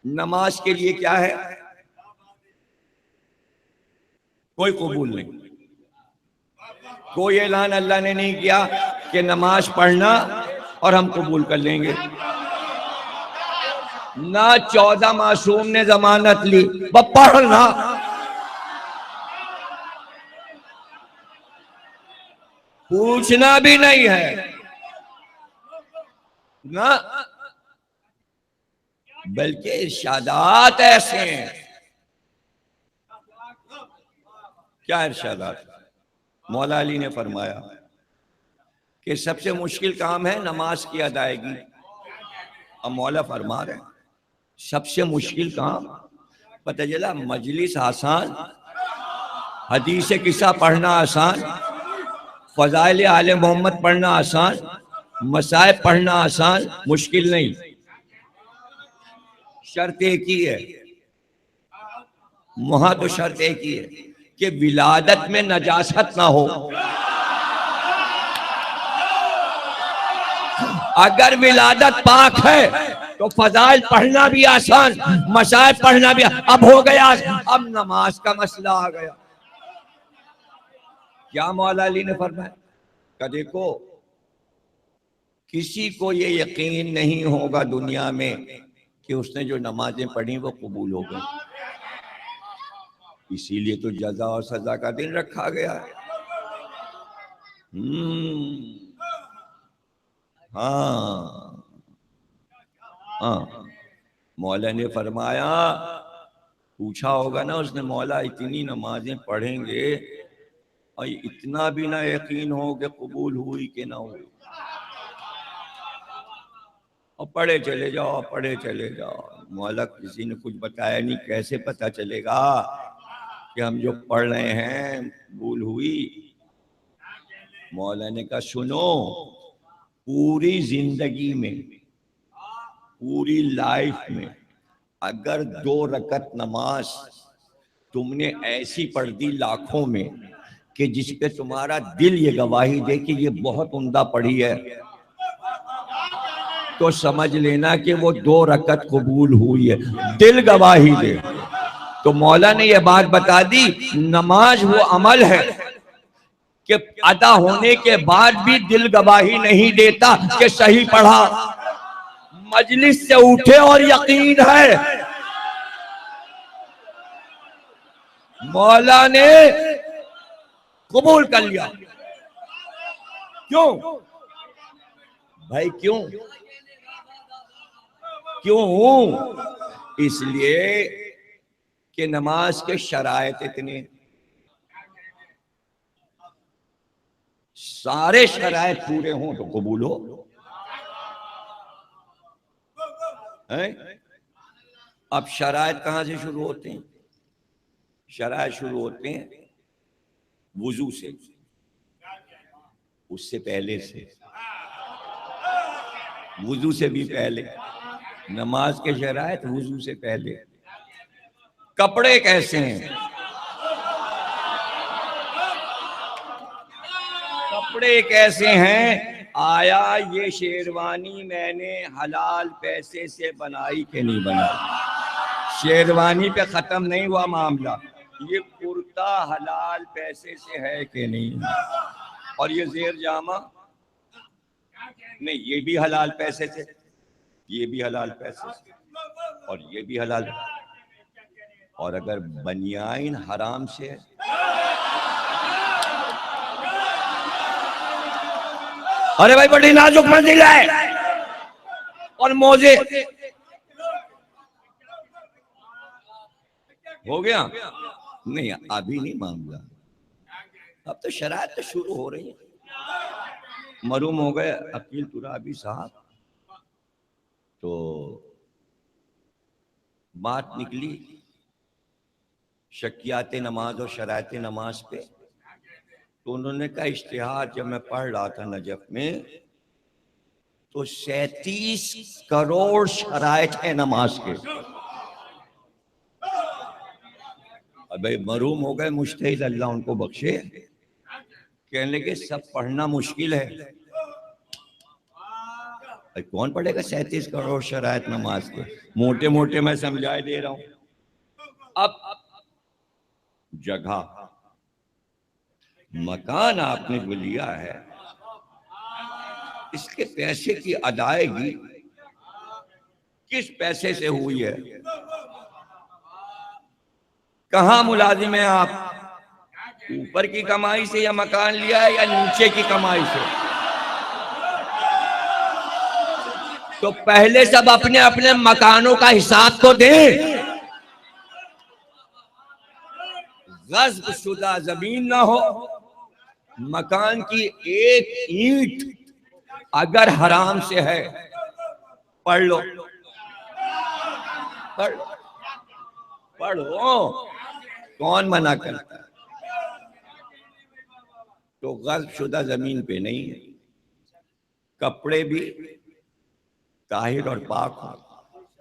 نماز کے لیے کیا ہے؟ کوئی قبول نہیں، کوئی اعلان اللہ نے نہیں کیا کہ نماز پڑھنا اور ہم قبول کر لیں گے۔ نہ 14 معصوم نے ضمانت لی، بس پڑھنا، پوچھنا بھی نہیں ہے نہ، بلکہ ارشادات ایسے ہیں۔ کیا ارشادات؟ مولا علی نے فرمایا کہ سب سے مشکل کام ہے نماز کی ادائیگی۔ اب مولا فرما رہے ہیں سب سے مشکل کام، پتہ چلا مجلس آسان، حدیث قصہ پڑھنا آسان، فضائل آل محمد پڑھنا آسان، مسائب پڑھنا آسان، مشکل نہیں۔ شرط ایک ہی ہے، وہاں تو شرط ایک ہی ہے کہ ولادت میں نجاست نہ ہو۔ اگر ولادت پاک ہے تو فضائل پڑھنا بھی آسان، مسائب پڑھنا بھی اب ہو گیا۔ اب نماز کا مسئلہ آ گیا۔ کیا مولا علی نے فرمایا کہ دیکھو کسی کو یہ یقین نہیں ہوگا دنیا میں کہ اس نے جو نمازیں پڑھی وہ قبول ہو گئی، اسی لیے تو جزا اور سزا کا دن رکھا گیا ہے۔ ہاں مولا نے فرمایا، پوچھا ہوگا نا اس نے، مولا اتنی نمازیں پڑھیں گے اور اتنا بھی نہ یقین ہو کہ قبول ہوئی کہ نہ ہوئی، اور پڑھے چلے جاؤ پڑھے چلے جاؤ۔ مولا کسی نے کچھ بتایا نہیں، کیسے پتہ چلے گا کہ ہم جو پڑھ رہے ہیں قبول ہوئی؟ مولا نے کہا سنو، پوری زندگی میں، پوری لائف میں اگر 2 رکعت نماز تم نے ایسی پڑھ دی لاکھوں میں کہ جس پہ تمہارا دل یہ گواہی دے کہ یہ بہت عمدہ پڑھی ہے، تو سمجھ لینا کہ وہ 2 رکعت قبول ہوئی ہے، دل گواہی دے۔ تو مولا نے یہ بات بتا دی، نماز وہ عمل ہے کہ ادا ہونے کے بعد بھی دل گواہی نہیں دیتا کہ صحیح پڑھا، مجلس سے اٹھے اور یقین ہے۔ مولا نے قبول کر لیا۔ کیوں بھائی، کیوں؟ اس لیے کہ نماز کے شرائط اتنے، سارے شرائط پورے ہوں تو قبول ہو۔ اب شرائط کہاں سے شروع ہوتے ہیں؟ شرائط شروع ہوتے ہیں وضو سے، اس سے پہلے سے، وضو سے بھی پہلے، نماز کے شرائط وضو سے پہلے۔ کپڑے کیسے ہیں؟ کپڑے کیسے ہیں؟ آیا یہ شیروانی میں نے حلال پیسے سے بنائی کہ نہیں بنائی؟ شیروانی پہ ختم نہیں ہوا معاملہ، یہ کرتا حلال پیسے سے ہے کہ نہیں؟ اور یہ زیر جامہ نہیں، یہ بھی حلال پیسے سے، یہ بھی حلال پیسے سے، اور یہ بھی حلال۔ اور اگر بنیان حرام سے ہے، ارے بھائی بڑی نازک منزل ہے، اور موزے ہو گیا نہیں، ابھی نہیں معاملہ، اب تو شرائط تو شروع ہو رہی ہے۔ معلوم ہو گئے عقیل ترابی صاحب، تو بات نکلی شکیات نماز اور شرائط نماز پہ، تو انہوں نے کہا اشتہار جب میں پڑھ رہا تھا نجف میں تو 37 کروڑ شرائط ہے نماز کے۔ ابھی محروم ہو گئے مجتہد، اللہ ان کو بخشے، کہنے لگے سب پڑھنا مشکل ہے، کون پڑھے گا 37 کروڑ شرائط نماز کے؟ موٹے موٹے میں سمجھائے دے رہا ہوں۔ اب جگہ مکان آپ نے جو لیا ہے، اس کے پیسے کی ادائیگی کس پیسے سے ہوئی ہے؟ کہاں ملازم ہیں آپ؟ اوپر کی کمائی سے یا مکان لیا ہے یا نیچے کی کمائی سے؟ تو پہلے سب اپنے اپنے مکانوں کا حساب تو دیں۔ غصب شدہ زمین نہ ہو، مکان کی ایک اینٹ اگر حرام سے ہے، پڑھ لو پڑھو، کون منع کرتا ہے؟ تو غصب شدہ زمین پہ نہیں ہے، کپڑے بھی طاہر اور پاک ہو،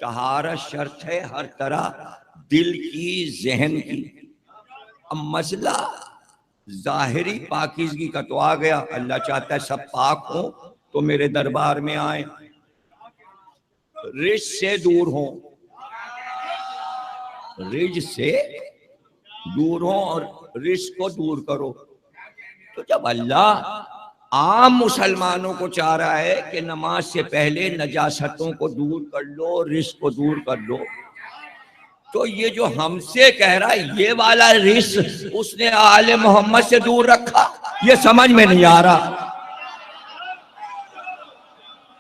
طہارت شرط ہے ہر طرح، دل کی، ذہن کی۔ اب مسئلہ ظاہری پاکیزگی کا تو آ گیا، اللہ چاہتا ہے سب پاک ہوں تو میرے دربار میں آئیں، رجس سے دور ہوں، رجس سے دور ہوں اور رجس کو دور کرو۔ تو جب اللہ عام مسلمانوں کو چاہ رہا ہے کہ نماز سے پہلے نجاستوں کو دور کر لو، رجس کو دور کر لو، تو یہ جو ہم سے کہہ رہا ہے یہ والا رجس اس نے آل محمد سے دور رکھا، یہ سمجھ میں نہیں آ رہا۔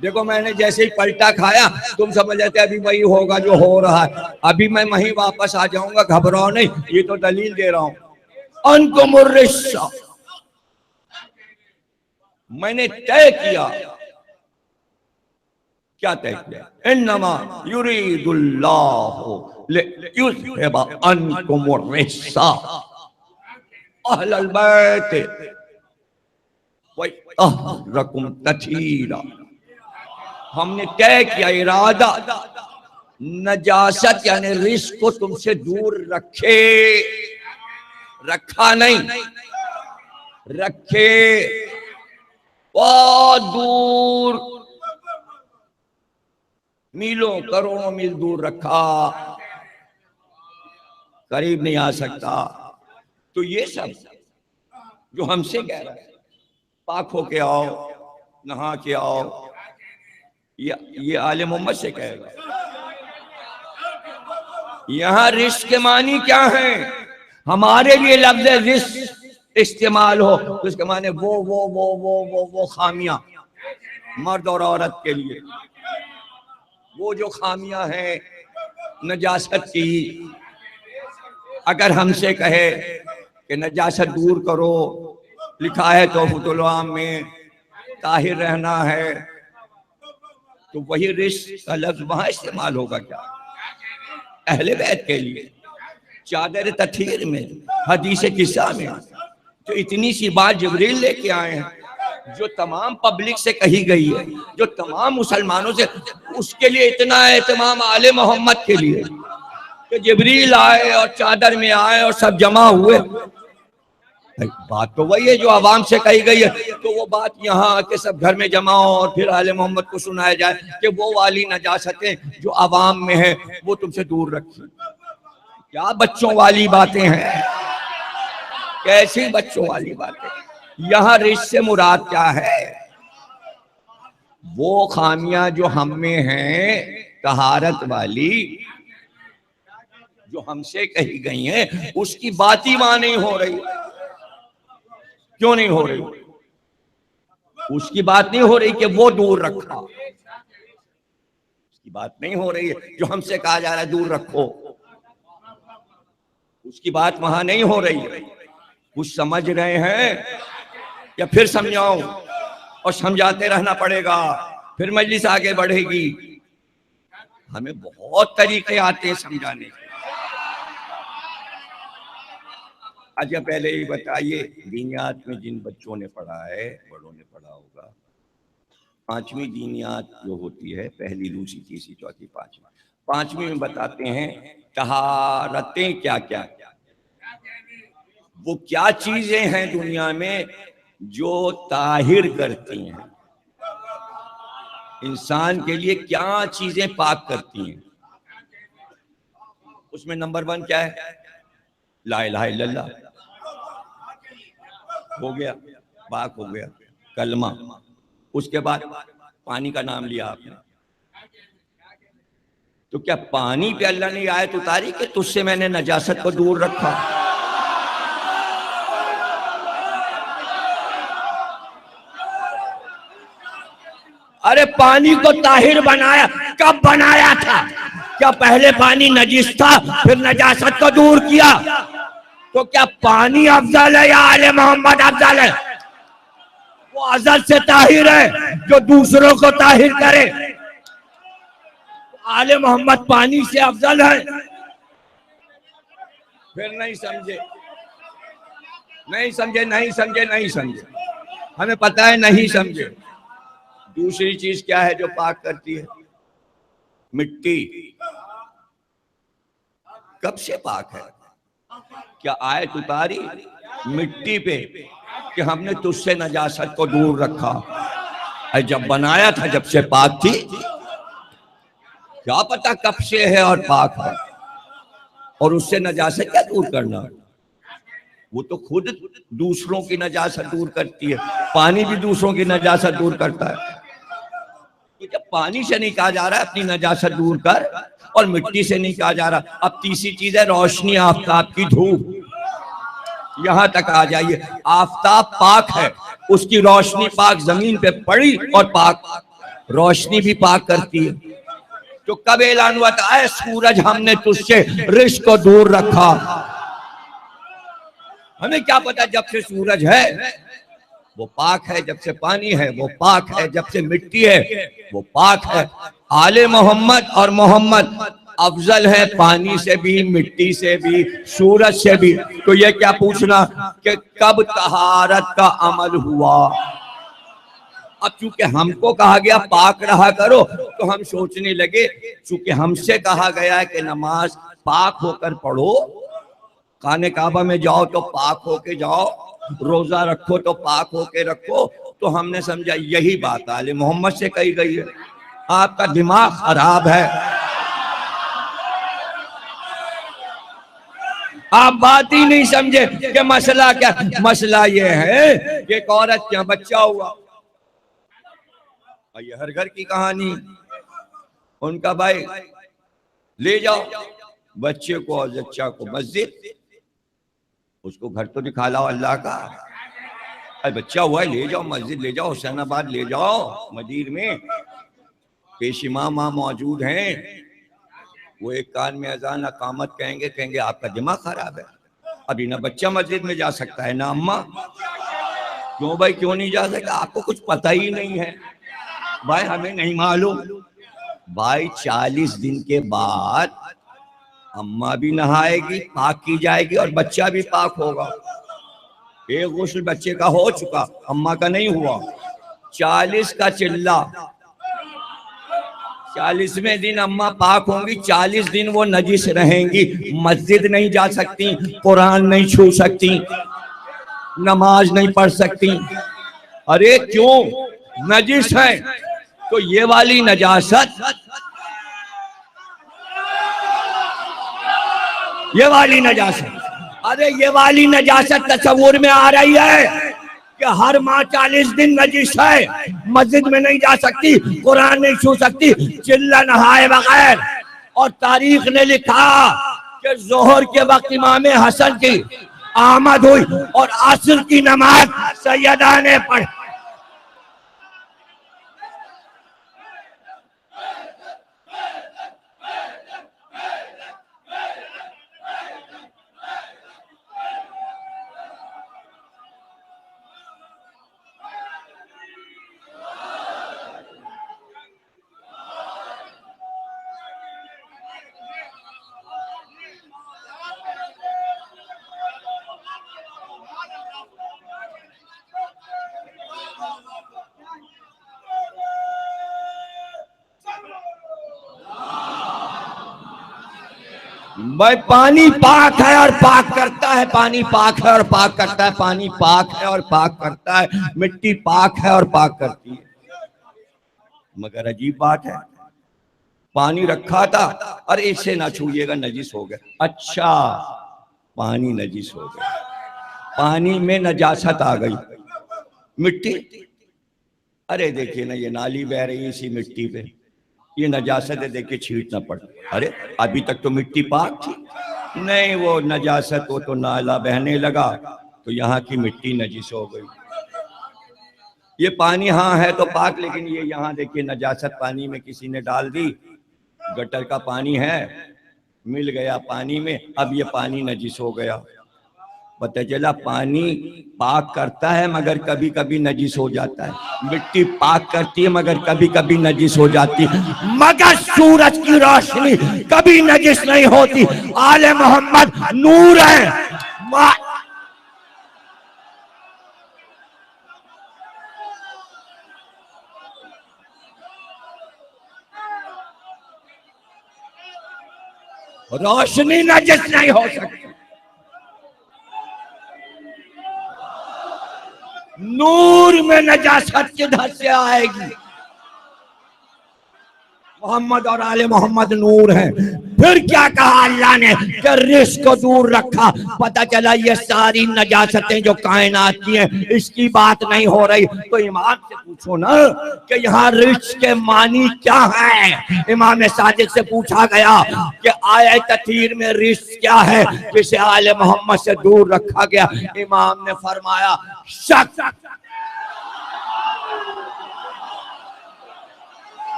دیکھو میں نے جیسے ہی پلٹا کھایا تم سمجھ لیتے ابھی وہی ہوگا جو ہو رہا ہے، ابھی میں وہیں واپس آ جاؤں گا، گھبراؤ نہیں، یہ تو دلیل دے رہا ہوں۔ انتم الرجس، میں نے طے کیا، کیا طے کیا؟ انما یرید اللہ لیذھب عنکم الرجس اہل البیت ویطہرکم تطہیرا۔ ہم نے طے کیا، ارادہ، نجاست یعنی رجس کو تم سے دور رکھے، رکھا نہیں، رکھے، بہت دور، میلوں کروڑوں میل دور رکھا، قریب نہیں آ سکتا۔ تو یہ سب جو ہم سے کہہ رہا ہے پاک ہو کے آؤ، نہا کے آؤ، یہ آل محمد سے کہے گا۔ یہاں رزق کے معنی کیا ہیں؟ ہمارے لیے لفظ رزق استعمال ہو تو اس کے معنی وہ خامیاں مرد اور عورت کے لیے، وہ جو خامیاں ہیں نجاست کی، اگر ہم سے کہے کہ نجاست دور کرو، لکھا ہے تحفۃ العام میں طاہر رہنا ہے، تو وہی رزق کا لفظ وہاں استعمال ہوگا کیا؟ اہل بیت کے لیے چادر تطہیر میں، حدیث قصہ میں، جو اتنی سی بات جبریل لے کے آئے ہیں، جو تمام پبلک سے کہی گئی ہے، جو تمام مسلمانوں سے، اس کے لیے اتنا اہتمام آل محمد کے لیے کہ جبریل آئے اور چادر میں آئے اور سب جمع ہوئے۔ بات تو وہی ہے جو عوام سے کہی گئی ہے، تو وہ بات یہاں آ کے سب گھر میں جمع ہو اور پھر آل محمد کو سنایا جائے کہ وہ والی نجاستیں جو عوام میں ہیں وہ تم سے دور رکھی۔ کیا بچوں والی باتیں ہیں، کیسی بچوں والی باتیں؟ یہاں رزق سے مراد کیا ہے؟ وہ خامیاں جو ہم میں ہیں طہارت والی، جو ہم سے کہی گئی ہیں، اس کی بات ہی وہاں نہیں ہو رہی۔ کیوں نہیں ہو رہی؟ اس کی بات نہیں ہو رہی کہ وہ دور رکھا، بات نہیں ہو رہی ہے. جو ہم سے کہا جا رہا ہے دور رکھو، اس کی بات وہاں نہیں ہو رہی ہے. کچھ سمجھ رہے ہیں یا پھر سمجھاؤں؟ اور سمجھاتے رہنا پڑے گا، پھر مجلس آگے بڑھے گی. ہمیں بہت طریقے آتے ہیں سمجھانے کے. اچھا پہلے یہ بتائیے، دینیات میں جن بچوں نے پڑھا ہے، بڑوں نے پڑھا ہوگا، پانچویں دینیات جو ہوتی ہے، پہلی دوسری تیسری چوتھی پانچویں، پانچویں میں بتاتے ہیں طہارتیں کیا کیا، وہ کیا چیزیں ہیں دنیا میں جو طاہر کرتی ہیں انسان کے لیے، کیا چیزیں پاک کرتی ہیں. اس میں نمبر 1 کیا ہے؟ لا الہ الا اللہ ہو گیا، پاک ہو گیا. کلمہ. اس کے بعد پانی کا نام لیا آپ نے، تو کیا پانی پہ اللہ نے آیت اتاری کہ تجھ سے میں نے نجاست کو دور رکھا؟ ارے پانی کو طاہر بنایا، کب بنایا تھا؟ کیا پہلے پانی نجس تھا پھر نجاست کو دور کیا؟ تو کیا پانی افضل ہے یا آل محمد افضل ہے؟ وہ ازل سے طاہر ہے جو دوسروں کو طاہر کرے. آل محمد پانی سے افضل ہے. پھر نہیں سمجھے، نہیں سمجھے، نہیں سمجھے، نہیں سمجھے. ہمیں پتہ ہے نہیں سمجھے. دوسری چیز کیا ہے جو پاک کرتی ہے؟ مٹی. کب سے پاک ہے؟ کیا آیت اتاری مٹی پہ کہ ہم نے تجھ سے نجاست کو دور رکھا؟ جب بنایا تھا جب سے پاک تھی، کیا پتا کب سے ہے اور پاک ہے. اور اس سے نجاست کیا دور کرنا؟ وہ تو خود دوسروں کی نجاست دور کرتی ہے. پانی بھی دوسروں کی نجاست دور کرتا ہے. تو جب پانی سے نہیں کہا جا رہا ہے اپنی نجاست دور کر، اور مٹی سے نہیں کہا جا رہا. اب تیسری چیز ہے روشنی، آفتاب کی دھوپ. یہاں تک آ جائیے. آفتاب پاک ہے، اس کی روشنی پاک زمین پہ پڑی اور پاک روشنی بھی پاک کرتی ہے. تو کب اعلان ہوا تھا اے سورج ہم نے تجھ سے رش کو دور رکھا؟ ہمیں کیا پتا جب سے سورج ہے وہ پاک ہے، جب سے پانی ہے وہ پاک ہے، جب سے مٹی ہے وہ پاک ہے. آل محمد اور محمد افضل ہے پانی سے بھی، مٹی سے بھی، سورج سے بھی. تو یہ کیا پوچھنا کہ کب طہارت کا عمل ہوا؟ اب چونکہ ہم کو کہا گیا پاک رہا کرو تو ہم سوچنے لگے چونکہ ہم سے کہا گیا ہے کہ نماز پاک ہو کر پڑھو، خانہ کعبہ میں جاؤ تو پاک ہو کے جاؤ، روزہ رکھو تو پاک ہو کے رکھو، تو ہم نے سمجھا یہی بات آل محمد سے کہی گئی ہے. آپ کا دماغ خراب ہے. آپ بات ہی نہیں سمجھے کہ مسئلہ کیا. مسئلہ یہ ہے کہ ایک عورت کیا بچہ ہوا، یہ ہر گھر کی کہانی. ان کا بھائی لے جاؤ بچے کو اور بچہ کو مسجد، اس کو گھر تو دکھا لاؤ اللہ کا. بچہ ہوا ہے لے جاؤ مسجد، لے جاؤ حسین آباد لے جاؤ، مدیر میں پیش امام وہاں موجود ہیں. وہ ایک کان میں اذان اقامت کہیں گے آپ کا دماغ خراب ہے. ابھی نہ بچہ مسجد میں جا سکتا ہے نہ اماں. کیوں بھائی کیوں نہیں جا سکتا؟ آپ کو کچھ پتہ ہی نہیں ہے. بھائی ہمیں نہیں معلوم. بھائی 40 دن کے بعد اماں بھی نہائے گی، پاک کی جائے گی اور بچہ بھی پاک ہوگا. ایک غسل بچے کا ہو چکا، اماں کا نہیں ہوا. 40 کا چلہ، 40ویں دن اماں پاک ہوں گی، 40 دن وہ نجس رہیں گی. مسجد نہیں جا سکتی، قرآن نہیں چھو سکتی، نماز نہیں پڑھ سکتی. ارے کیوں؟ نجس ہے. تو یہ والی نجاست، یہ والی نجاست، ارے یہ والی نجاست تصور میں آ رہی ہے کہ ہر ماں 40 دن نجس ہے، مسجد میں نہیں جا سکتی، قرآن نہیں چھو سکتی، چلہ نہائے بغیر. اور تاریخ نے لکھا کہ ظہر کے وقت امام حسن کی آمد ہوئی اور عصر کی نماز سیدہ نے پڑھ. بھائی پانی پاک ہے اور پاک کرتا ہے، پانی پاک ہے اور پاک کرتا ہے، پانی پاک ہے اور پاک کرتا ہے، مٹی پاک ہے اور پاک کرتی ہے۔ مگر عجیب بات ہے، پانی رکھا تھا، ارے اسے نہ چھوئیے گا نجس ہو گیا۔ اچھا پانی نجس ہو گیا، پانی میں نجاست آ گئی، مٹی، ارے دیکھیے نا یہ نالی بہ رہی ہے اسی مٹی پہ، یہ نجاست ہے دیکھیں چھینٹنا پڑ، ارے ابھی تک تو مٹی پاک تھی، نہیں وہ نجاست، وہ تو نالا بہنے لگا تو یہاں کی مٹی نجس ہو گئی۔ یہ پانی ہاں ہے تو پاک، لیکن یہ یہاں دیکھیے نجاست پانی میں کسی نے ڈال دی، گٹر کا پانی ہے مل گیا پانی میں، اب یہ پانی نجس ہو گیا۔ پتہ چلا پانی پاک کرتا ہے مگر کبھی کبھی نجس ہو جاتا ہے، مٹی پاک کرتی ہے مگر کبھی کبھی نجس ہو جاتی ہے، مگر سورج کی روشنی کبھی نجس نہیں ہوتی۔ آل محمد نور ہے، روشنی نجس نہیں ہو سکتی، نور میں نجاست کدھر سے آئے گی؟ محمد اور آل محمد نور ہیں۔ پھر کیا کہا اللہ نے کہ رزق کو دور رکھا، پتہ چلا یہ ساری نجاستیں جو کائنات کی ہیں اس کی بات نہیں ہو رہی، تو امام سے پوچھو نا کہ یہاں رزق کے معنی کیا ہے۔ امام صادق سے پوچھا گیا کہ آیت تطہیر میں رزق کیا ہے جسے آل محمد سے دور رکھا گیا، امام نے فرمایا شک۔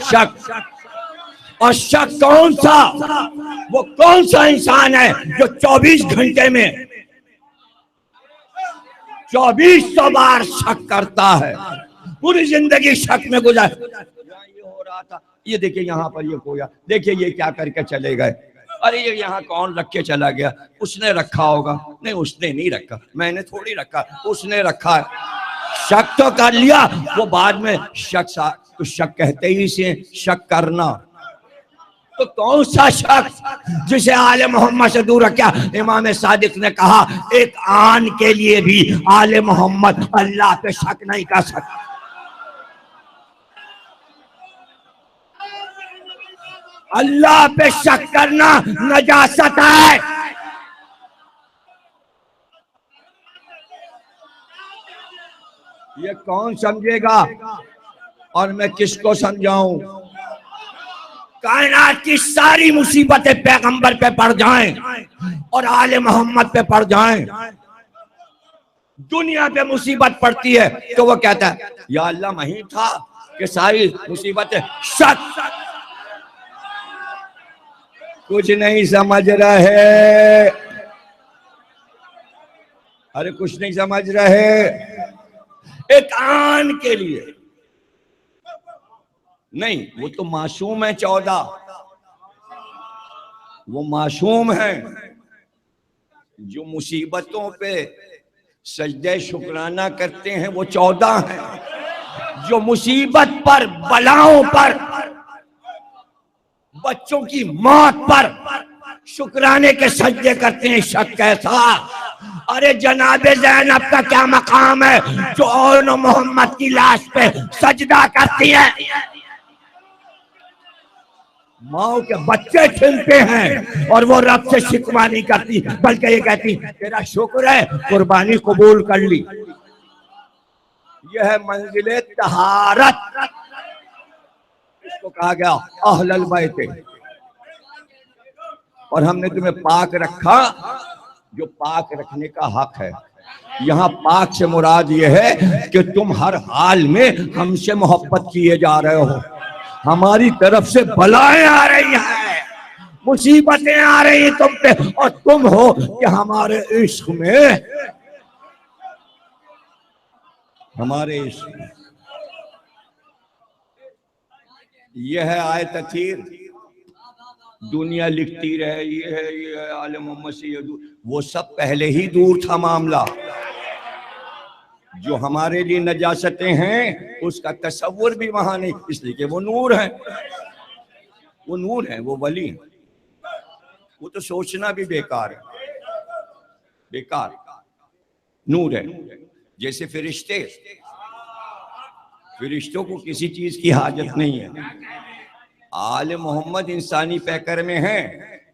شک اور شک کون سا؟ وہ کون سا انسان ہے جو 24 گھنٹے میں 2400 بار شک کرتا ہے، پوری زندگی شک میں گزار، یہ ہو رہا تھا، یہ دیکھیں یہاں پر یہ کھویا، دیکھیں یہ کیا کر کے چلے گئے، ارے یہ یہاں کون رکھ کے چلا گیا، اس نے رکھا ہوگا، نہیں اس نے نہیں رکھا، میں نے تھوڑی رکھا، اس نے رکھا ہے۔ شک تو کر لیا، وہ بعد میں شک کہتے ہی سے شک کرنا، تو کون سا شک جسے آل محمد سے دور رکھا؟ امام صادق نے کہا ایک آن کے لیے بھی آل محمد اللہ پہ شک نہیں کر سکتا۔ اللہ پہ شک کرنا نجاست ہے۔ یہ کون سمجھے گا اور میں کس کو سمجھاؤں؟ کائنات کی ساری مصیبتیں پیغمبر پہ پڑ جائیں اور آل محمد پہ پڑ جائیں، دنیا پہ مصیبت پڑتی ہے تو وہ کہتا ہے یا اللہ میں ہی تھا کہ ساری مصیبتیں، شک، کچھ نہیں سمجھ رہے، ارے کچھ نہیں سمجھ رہے، ایک آن کے لیے نہیں، وہ تو معصوم ہے 14، وہ معصوم ہیں، جو مصیبتوں پہ سجدہ شکرانہ کرتے ہیں وہ 14 ہیں، جو مصیبت پر، بلاؤں پر، بچوں کی موت پر شکرانے کے سجدے کرتے ہیں، شک کیسا؟ ارے جناب زینب کا کیا مقام ہے جو آل محمد کی لاش پہ سجدہ کرتی ہے، ماں کے بچے چھنتے ہیں اور وہ رب سے شکوہ نہیں کرتی بلکہ یہ کہتی تیرا شکر ہے قربانی قبول کر لی۔ یہ ہے منزل طہارت، اس کو کہا گیا اہل البیت، اور ہم نے تمہیں پاک رکھا جو پاک رکھنے کا حق ہے۔ یہاں پاک سے مراد یہ ہے کہ تم ہر حال میں ہم سے محبت کیے جا رہے ہو، ہماری طرف سے بلائیں آ رہی ہیں، مصیبتیں آ رہی ہیں تم پہ، اور تم ہو کہ ہمارے عشق میں، ہمارے عشق میں یہ ہے آیت تطہیر، دنیا لکھتی رہے یہ ہے عالم محمد سے یہ دور، وہ سب پہلے ہی دور تھا معاملہ۔ جو ہمارے لیے نجاستیں ہیں اس کا تصور بھی وہاں نہیں، اس لیے کہ وہ نور ہیں، وہ نور ہیں، وہ ولی ہیں، وہ تو سوچنا بھی بیکار ہے، بیکار، نور ہے۔ جیسے فرشتوں کو کسی چیز کی حاجت نہیں ہے۔ آل محمد انسانی پیکر میں ہے،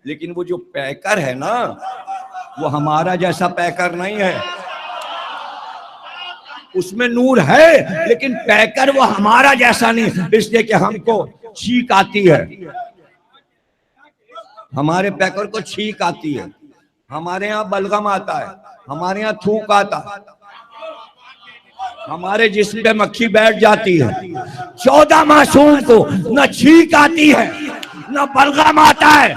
لیکن وہ جو پیکر ہے نا وہ ہمارا جیسا پیکر نہیں ہے، اس میں نور ہے لیکن پیکر وہ ہمارا جیسا نہیں، اس لیے کہ ہم کو چھینک آتی ہے، ہمارے پیکر کو چھینک آتی ہے، ہمارے یہاں بلغم آتا ہے، ہمارے یہاں تھوک آتا ہے، ہمارے جسم پہ مکھی بیٹھ جاتی ہے۔ 14 معصوم کو نہ چھینک آتی ہے، نہ بلغم آتا ہے،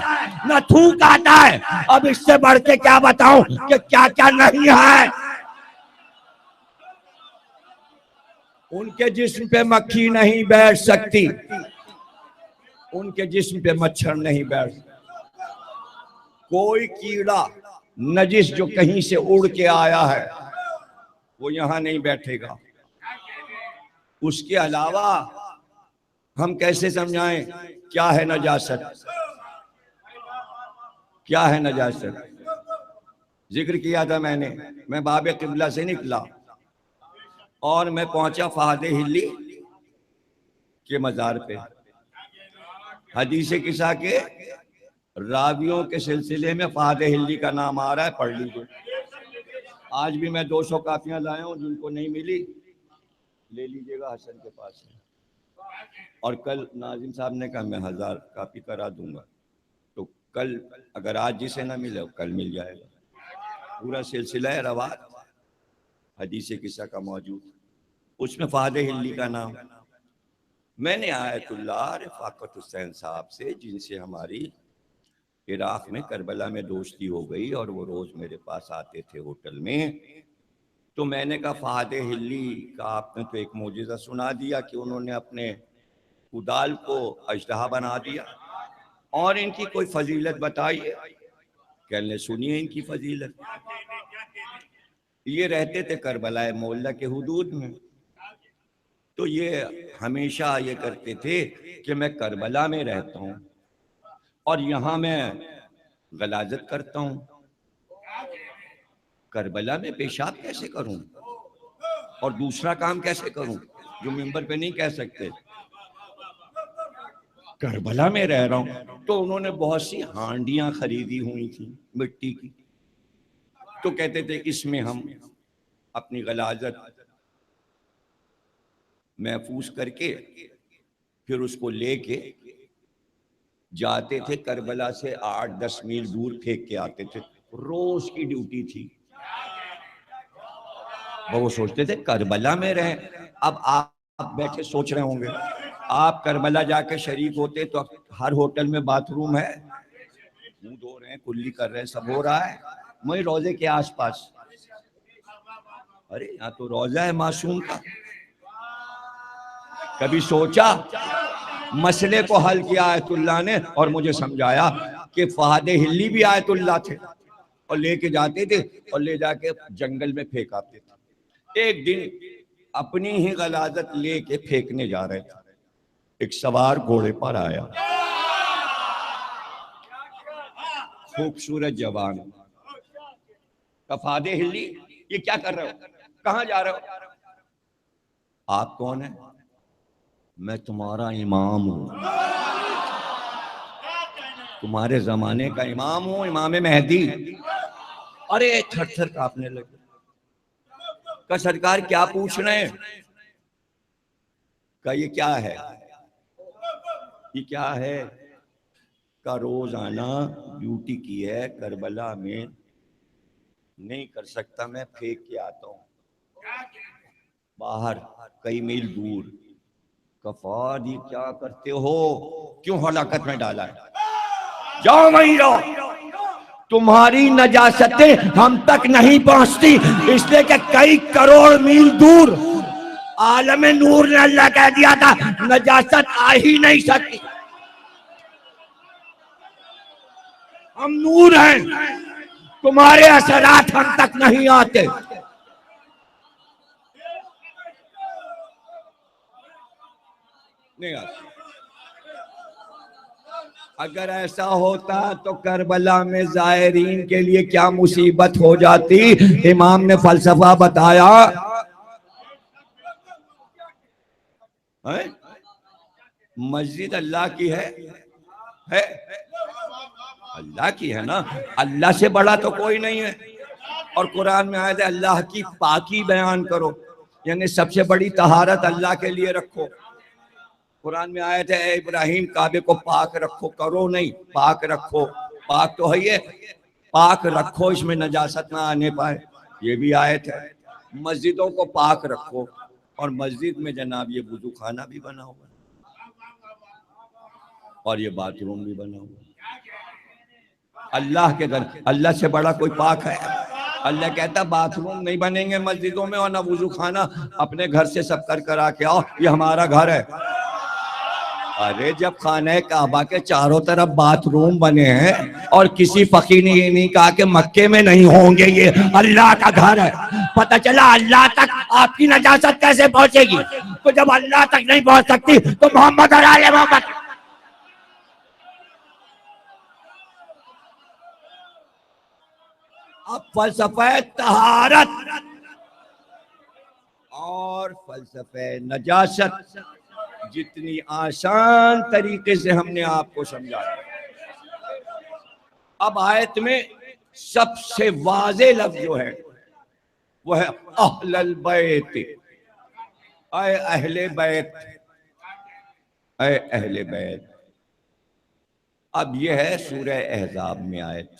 نہ تھوک آتا ہے، اب اس سے بڑھ کے کیا بتاؤں کہ کیا کیا نہیں ہے۔ ان کے جسم پہ مکھی نہیں بیٹھ سکتی، ان کے جسم پہ مچھر نہیں بیٹھ سکتی، کوئی کیڑا نجس جو کہیں سے اڑ کے آیا ہے وہ یہاں نہیں بیٹھے گا۔ اس کے علاوہ ہم کیسے سمجھائیں کیا ہے نجاست، کیا ہے نجاست؟ ذکر کیا تھا میں باب قبلہ سے نکلا اور میں پہنچا فہد ہلی کے مزار پہ۔ حدیث قصہ کے راویوں کے سلسلے میں فہد ہلی کا نام آ رہا ہے، پڑھ لیجیے۔ آج بھی میں 200 کاپیاں لایا ہوں، جن کو نہیں ملی لے لیجیے گا، حسن کے پاس ہے، اور کل ناظم صاحب نے کہا میں 1000 کاپی کرا دوں گا، تو کل اگر آج جسے نہ ملے کل مل جائے گا۔ پورا سلسلہ ہے روات حدیث قصہ کا موجود، اس میں فہد ہلی کا نام۔ میں نے آیت اللہ رفاقت حسین صاحب سے، جن سے ہماری عراق میں کربلا میں دوستی ہو گئی اور وہ روز میرے پاس آتے تھے ہوٹل میں، تو میں نے کہا فہد ہلی کا آپ نے تو ایک معجزہ سنا دیا کہ انہوں نے اپنے کدال کو اژدہا بنا دیا، اور ان کی کوئی فضیلت بتائیے۔ کہنے نے سنیے ان کی فضیلت۔ یہ رہتے تھے کربلا معلیٰ کے حدود میں، تو یہ ہمیشہ یہ کرتے تھے کہ میں کربلا میں رہتا ہوں اور یہاں میں غلاظت کرتا ہوں، کربلا میں پیشاب کیسے کروں اور دوسرا کام کیسے کروں جو ممبر پہ نہیں کہہ سکتے، کربلا میں رہ رہا ہوں۔ تو انہوں نے بہت سی ہانڈیاں خریدی ہوئی تھیں مٹی کی، تو کہتے تھے اس میں ہم اپنی غلاظت محفوظ کر کے پھر اس کو لے کے جاتے تھے کربلا سے 8-10 میل دور پھینک کے آتے تھے، روز کی ڈیوٹی تھی۔ وہ سوچتے تھے کربلا میں رہیں۔ اب آپ بیٹھے سوچ رہے ہوں گے آپ کربلا جا کے شریک ہوتے تو ہر ہوٹل میں باتھ روم ہے، منہ دھو رہے ہیں، کلی کر رہے ہیں، سب ہو رہا ہے، وہیں روزے کے آس پاس۔ ارے یہاں تو روزہ ہے معصوم کا۔ کبھی سوچا؟ مسئلے کو حل کیا آیت اللہ نے اور مجھے سمجھایا کہ فہد ہلی بھی آیت اللہ تھے اور لے کے جاتے تھے اور لے جا کے جنگل میں پھینک آتے تھے۔ ایک دن اپنی ہی غلاظت لے کے پھینکنے جا رہے تھے، ایک سوار گھوڑے پر آیا، خوبصورت جوان، فہد ہلی یہ کیا کر رہے ہو، کہاں جا رہے ہو؟ آپ کون ہیں؟ میں تمہارا امام ہوں، تمہارے زمانے کا امام ہوں، امام مہدی۔ ارے تھر تھر کانپنے لگے، کہ سرکار کیا پوچھ رہے ہیں؟ کہ یہ کیا ہے، یہ کیا ہے؟ کا روزانہ ڈیوٹی کی ہے کربلا میں، نہیں کر سکتا، میں پھینک کے آتا ہوں باہر کئی میل دور۔ کفار یہ کیا کرتے ہو، کیوں ہلاکت میں ڈالا ہے؟ جاؤ وہیں رہو، تمہاری نجاستیں ہم تک نہیں پہنچتی، اس لیے کہ کئی کروڑ میل دور عالم نور نے اللہ کہہ دیا تھا نجاست آ ہی نہیں سکتی. ہم نور ہیں, تمہارے اثرات ہم تک نہیں آتے. نہیں آتے. اگر ایسا ہوتا تو کربلا میں زائرین کے لیے کیا مصیبت ہو جاتی. امام نے فلسفہ بتایا, مسجد اللہ کی ہے, اللہ کی ہے نا, اللہ سے بڑا تو کوئی نہیں ہے. اور قرآن میں آیت ہے اللہ کی پاکی بیان کرو, یعنی سب سے بڑی طہارت اللہ کے لیے رکھو. قرآن میں آیت ہے اے ابراہیم کعبے کو پاک رکھو, کرو نہیں, پاک رکھو. پاک تو ہے یہ, پاک رکھو, اس میں نجاست نہ آنے پائے, یہ بھی آیت ہے. مسجدوں کو پاک رکھو, اور مسجد میں جناب یہ وضو خانہ بھی بنا ہوا ہے, اور یہ باتھ روم بھی بنا ہوا ہے. اللہ کے گھر, اللہ سے بڑا کوئی پاک ہے؟ اللہ کہتا باتھ روم نہیں بنیں گے مسجدوں میں, اور نہ وضو خانہ, اپنے گھر سے سب کرا کے آؤ, یہ ہمارا گھر ہے. ارے جب خانہ کعبہ کے چاروں طرف باتھ روم بنے ہیں, اور کسی فقیر نے یہ نہیں کہا کہ مکے میں نہیں ہوں گے, یہ اللہ کا گھر ہے. پتہ چلا اللہ تک آپ کی نجاست کیسے پہنچے گی؟ تو جب اللہ تک نہیں پہنچ سکتی تو محمد اور آل محمد. اب فلسفہ طہارت اور فلسفہ نجاست جتنی آسان طریقے سے ہم نے آپ کو سمجھایا. اب آیت میں سب سے واضح لفظ جو ہے وہ ہے اہل البیت, اے اہل بیت, اے اہل بیت. اب یہ ہے سورہ احزاب میں آیت,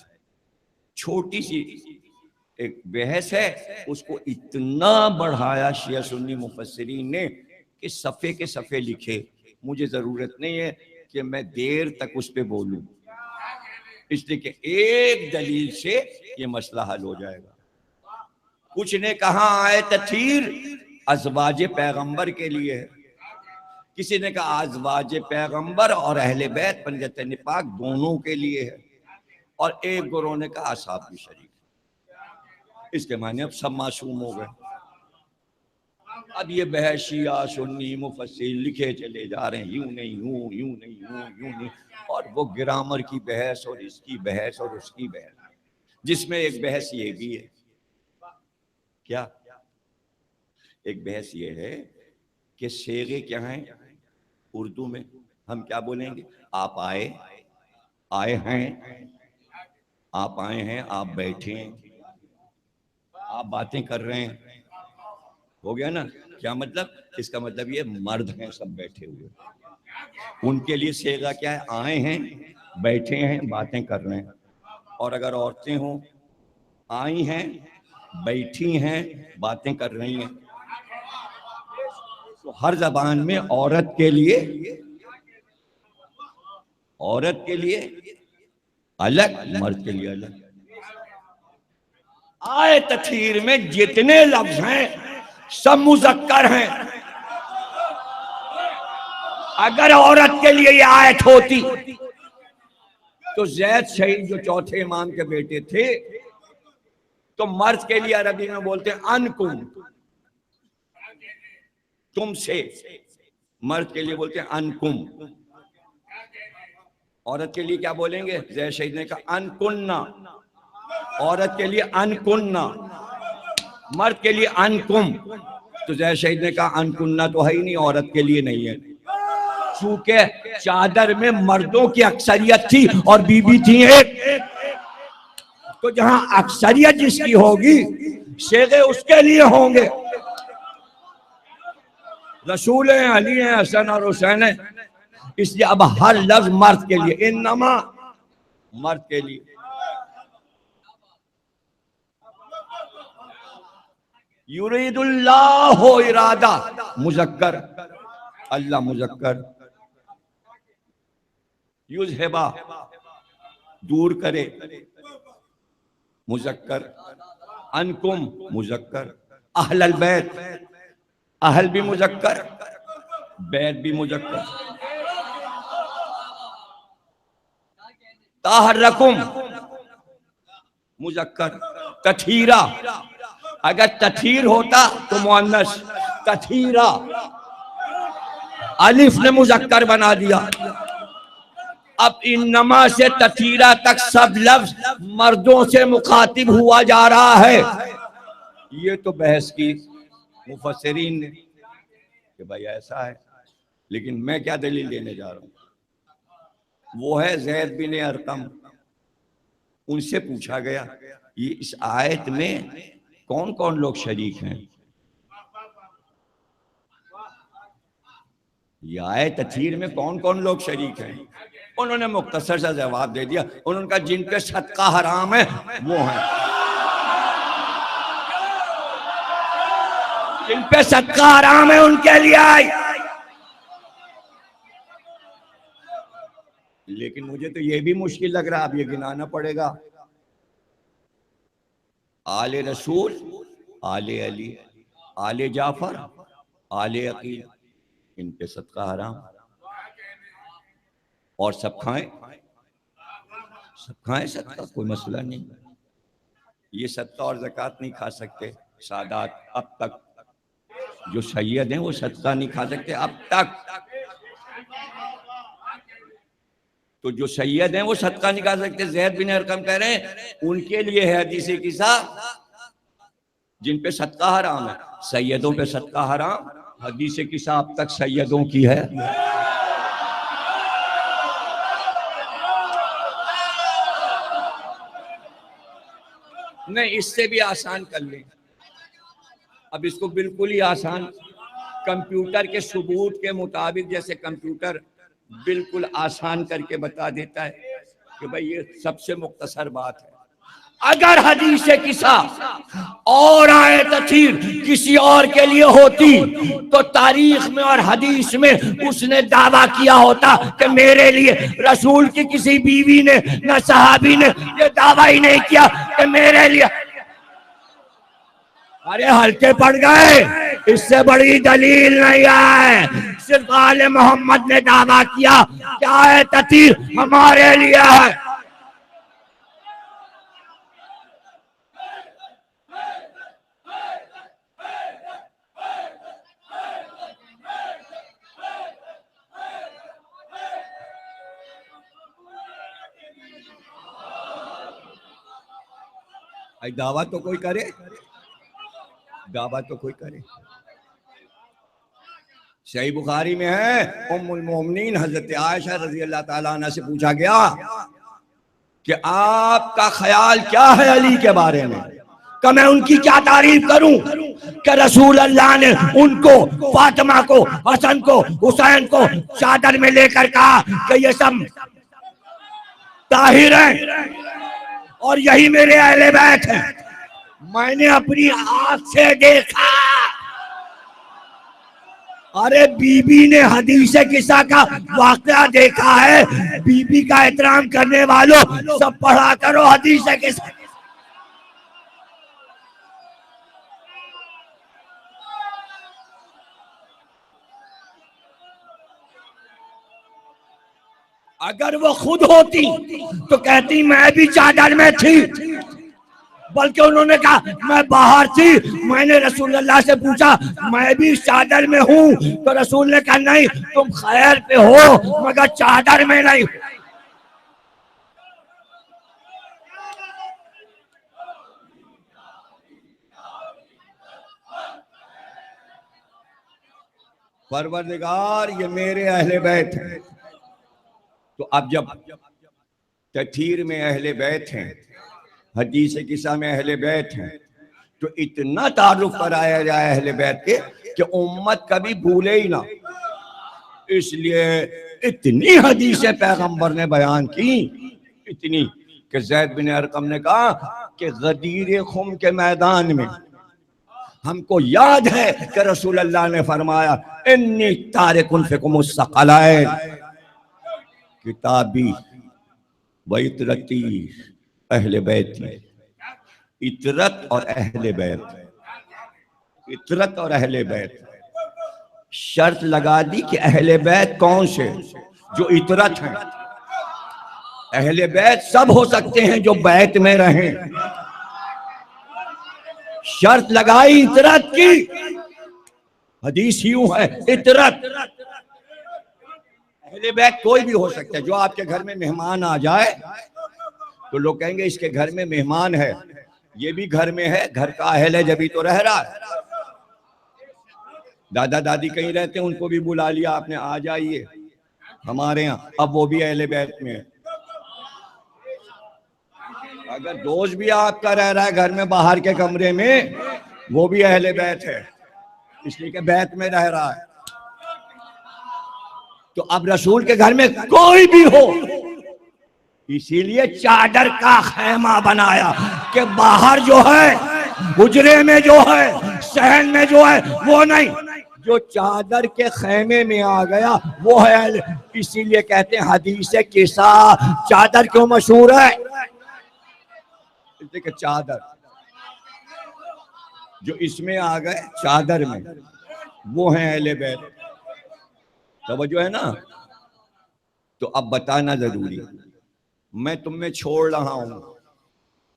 چھوٹی سی ایک بحث ہے, اس کو اتنا بڑھایا شیعہ سنی مفسرین نے کہ صفحے کے صفحے لکھے. مجھے ضرورت نہیں ہے کہ میں دیر تک اس پہ بولوں, اس لیے کہ ایک دلیل سے یہ مسئلہ حل ہو جائے گا. کچھ نے کہا آیت تطہیر ازواج پیغمبر کے لیے ہے, کسی نے کہا ازواج پیغمبر اور اہل بیت پنجتین پاک دونوں کے لیے ہے, اور ایک گروہ نے کہا اصحاب بھی شریک. اس کے معنی اب سب معصوم ہو گئے. اب یہ بحث شیعہ سنی مفسر لکھے چلے جا رہے ہیں, یوں نہیں یوں, یوں نہیں یوں, یوں نہیں, اور وہ گرامر کی بحث اور اس کی بحث اور اس کی بحث, جس میں ایک بحث یہ بھی ہے. کیا ایک بحث یہ ہے کہ صیغے کیا ہیں اردو میں, ہم کیا بولیں گے؟ آپ آئے, آئے ہیں, آپ آئے ہیں, آپ بیٹھے ہیں, آپ باتیں کر رہے ہیں, ہو گیا نا. کیا مطلب؟ اس کا مطلب یہ مرد ہیں سب بیٹھے ہوئے, ان کے لیے صیغہ کیا ہے؟ آئے ہیں, بیٹھے ہیں, باتیں کر رہے ہیں. اور اگر عورتیں ہوں, آئی ہیں, بیٹھی ہیں, باتیں کر رہی ہیں. تو ہر زبان میں عورت کے لیے, عورت کے لیے الگ, مرد کے لیے الگ. آیت تطہیر میں جتنے لفظ ہیں سب مذکر ہیں. اگر عورت کے لیے یہ آیت ہوتی تو زید شہید جو چوتھے امام کے بیٹے تھے, تو مرد کے لیے عربی میں بولتے ہیں انکم, تم سے, مرد کے لیے بولتے ہیں انکم. عورت کے لیے کیا بولیں گے؟ زید شہید نے کہا انکننا, عورت کے لیے انکننا, مرد کے لیے انکم. تو زید شہید نے کہا انکننا تو ہے ہی نہیں, عورت کے لیے نہیں ہے. چونکہ چادر میں مردوں کی اکثریت تھی اور بی بی تھی ایک, تو جہاں اکثریت جس کی ہوگی صیغے اس کے لیے ہوں گے. رسول ہیں, علی ہیں, حسن اور حسین ہیں, اس لیے اب ہر لفظ مرد کے لیے, انما مرد کے لیے. یرید اللہ ارادہ مذکر, اللہ مذکر. یذہبا دور کرے مذکر, انکم مذکر. اہل البیت اہل بھی مذکر، بیت بھی مذکر. طاہرکم مذکر، تطہیرا اگر تطہیر ہوتا تو مؤنث، تطہیرا الف نے مذکر بنا دیا. اب انما سے تطہیرا تک سب لفظ مردوں سے مخاطب ہوا جا رہا ہے. یہ تو بحث کی مفسرین نے کہ بھائی ایسا ہے، لیکن میں کیا دلیل دینے جا رہا ہوں. وہ ہے زید بن ارقم. ان سے پوچھا گیا یہ اس آیت میں کون کون لوگ شریک ہیں؟ یہ آیت تطہیر میں کون کون لوگ شریک ہیں؟ انہوں نے مختصر سا جواب دے دیا. انہوں نے کہا جن پہ صدقہ حرام ہے وہ ہیں، جن پہ صدقہ حرام ہے ان کے لیے آئی. لیکن مجھے تو یہ بھی مشکل لگ رہا، اب یہ گنانا پڑے گا. آل رسول، آل علی، آل جعفر، آل عقیل، ان پہ صدقہ حرام. اور سب کھائیں، سب کھائیں صدقہ، کوئی مسئلہ نہیں. یہ صدقہ اور زکوٰۃ نہیں کھا سکتے سادات اب تک. جو سید ہیں وہ صدقہ نہیں کھا سکتے اب تک. تو جو سید ہیں وہ صدقہ نہیں کھا سکتے. زید بن ارقم کہہ رہے ہیں ان کے لیے ہے حدیث قصہ جن پہ صدقہ حرام ہے. سیدوں پہ صدقہ حرام، حدیث قصہ اب تک سیدوں کی ہے. نہیں، اس سے بھی آسان کر لیں. اب اس کو بالکل ہی آسان، کمپیوٹر کے ثبوت کے مطابق، جیسے کمپیوٹر بالکل آسان کر کے بتا دیتا ہے کہ بھئی یہ سب سے مختصر بات ہے. اگر حدیث قصہ اور آیت تطہیر کسی اور کے لیے ہوتی تو تاریخ میں اور حدیث میں اس نے دعویٰ کیا ہوتا کہ میرے لیے. رسول کی کسی بیوی نے نہ صحابی نے یہ دعویٰ ہی نہیں کیا کہ میرے لیے. ارے ہلکے پڑ گئے، اس سے بڑی دلیل نہیں ہے. صرف آل محمد نے دعویٰ کیا کہ آیت تطہیر ہمارے لیے ہے. دعویٰ تو کوئی کرے، دعویٰ تو کوئی کرے. صحیح بخاری میں ہے، ام المومنین حضرت عائشہ رضی اللہ تعالیٰ عنہ سے پوچھا گیا کہ آپ کا خیال کیا ہے علی کے بارے میں، کہ میں ان کی کیا تعریف کروں کہ رسول اللہ نے ان کو، فاطمہ کو، حسن کو، حسین کو چادر میں لے کر کہا کہ یہ سب طاہر ہیں اور یہی میرے اہل بیت ہیں. میں نے اپنی آنکھ سے دیکھا. ارے بی بی نے حدیث قصہ کا واقعہ دیکھا ہے. بی بی کا احترام کرنے والوں سب پڑھا کرو حدیث قصہ. اگر وہ خود ہوتی تو کہتی میں بھی چادر میں تھی، بلکہ انہوں نے کہا میں باہر تھی. میں نے رسول اللہ سے پوچھا میں بھی چادر میں ہوں، تو رسول نے کہا نہیں تم خیر پہ ہو مگر چادر میں نہیں. پروردگار یہ میرے اہل بیت ہیں. تو اب جب تطہیر میں اہل بیت ہیں، حدیث قصہ میں اہل بیت ہیں، تو اتنا تعارف کرایا جائے اہل بیت کے کہ امت کبھی بھولے ہی نہ. اس لیے اتنی حدیث پیغمبر نے بیان کی، اتنی کہ زید بن ارقم نے کہا کہ غدیر خم کے میدان میں ہم کو یاد ہے کہ رسول اللہ نے فرمایا انی تارک فیکم الثقلین، کتابی و عطرتی اہل بیت. عطرت اور اہل بیت، عطرت اور اہل بیت. شرط لگا دی کہ اہل بیت کون سے؟ جو اطرت ہیں. اہل بیت سب ہو سکتے ہیں جو بیت میں رہیں. شرط لگائی اطرت کی. حدیث یوں ہے اطرت. اہل بیت کوئی بھی ہو سکتا ہے. جو آپ کے گھر میں مہمان آ جائے تو لوگ کہیں گے اس کے گھر میں مہمان ہے, یہ بھی گھر میں ہے, گھر کا اہل ہے جبھی تو رہ رہا ہے. دادا دادی کہیں رہتے ہیں, ان کو بھی بلا لیا آپ نے, آ جائیے ہمارے ہاں, اب وہ بھی اہل بیت میں ہے. اگر دوست بھی آپ کا رہ رہا ہے گھر میں باہر کے کمرے میں, وہ بھی اہل بیت ہے, اس لیے کہ بیت میں رہ رہا ہے. تو اب رسول کے گھر میں کوئی بھی ہو, اسی لیے چادر کا خیمہ بنایا کہ باہر جو ہے, حجرے میں جو ہے, صحن میں جو ہے, وہ نہیں. جو چادر کے خیمے میں آ گیا وہ ہے اہل. اسی لیے کہتے ہیں حدیث کسا چادر کیوں مشہور ہے؟ کہ چادر جو اس میں آ گئے چادر میں, وہ ہیں اہل بیت. توجہ ہے نا. تو اب بتانا ضروری ہے. میں تم میں چھوڑ رہا ہوں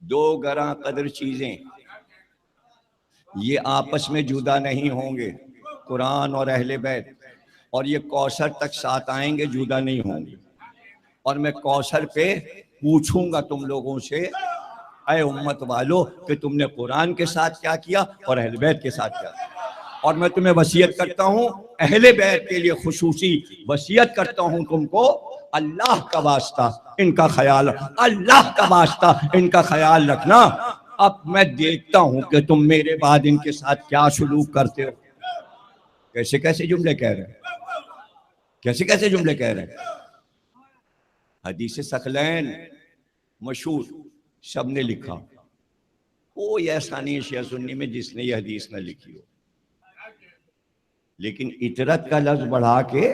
دو گراں قدر چیزیں, یہ آپس میں جدا نہیں ہوں گے, قرآن اور اہل بیت. اور یہ کوثر تک ساتھ آئیں گے, جدا نہیں ہوں گے. اور میں کوثر پہ پوچھوں گا تم لوگوں سے, اے امت والو, کہ تم نے قرآن کے ساتھ کیا کیا اور اہل بیت کے ساتھ کیا کیا. اور میں تمہیں وصیت کرتا ہوں, اہل بیت کے لیے خصوصی وصیت کرتا ہوں تم کو, اللہ کا واسطہ ان کا خیال, اللہ کا واسطہ ان کا خیال رکھنا. اب میں دیکھتا ہوں کہ تم میرے بعد ان کے ساتھ کیا سلوک کرتے ہو. کیسے کیسے جملے کہہ رہے ہیں, کیسے کیسے جملے کہہ رہے ہیں. حدیث ثقلین مشہور, سب نے لکھا. کوئی ایسا نہیں شیعہ سنی میں جس نے یہ حدیث نہ لکھی ہو. لیکن اطرت کا لفظ بڑھا کے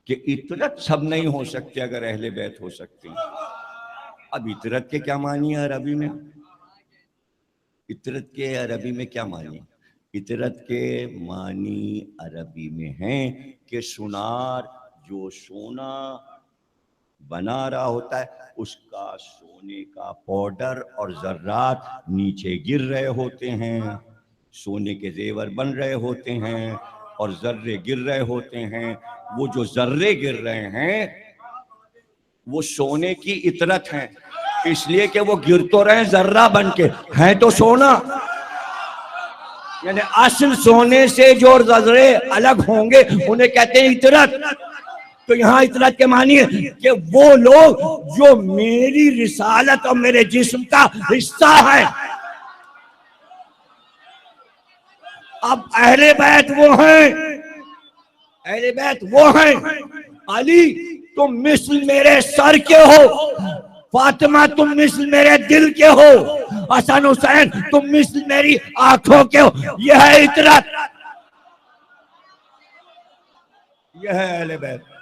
کہ اطرت سب نہیں ہو سکتے اگر اہل بیت ہو سکتے ہیں. اب اطرت کے کیا معنی ہے عربی میں؟ اطرت کے عربی میں کیا معنی؟ اطرت کے معنی عربی میں ہیں کہ سونار, جو سونا بنا رہا ہوتا ہے اس کا سونے کا پاؤڈر اور ذرات نیچے گر رہے ہوتے ہیں, سونے کے زیور بن رہے ہوتے ہیں اور ذرے گر رہے ہوتے ہیں. وہ جو ذرے گر رہے ہیں وہ سونے کی اطرت ہیں, اس لیے کہ وہ گر تو رہے ذرہ بن کے, ہیں تو سونا. یعنی اصل سونے سے جو ذرے الگ ہوں گے انہیں کہتے ہیں اطرت. تو یہاں اطرت کے معنی ہے کہ وہ لوگ جو میری رسالت اور میرے جسم کا حصہ ہے. اب اہل بیت وہ ہیں, اہل بیت وہ ہیں. علی تم مثل میرے سر کے ہو, فاطمہ تم مثل میرے دل کے ہو, حسن حسین تم مثل میری آنکھوں کے ہو. یہ ہے اطرت, یہ ہے اہل بیت.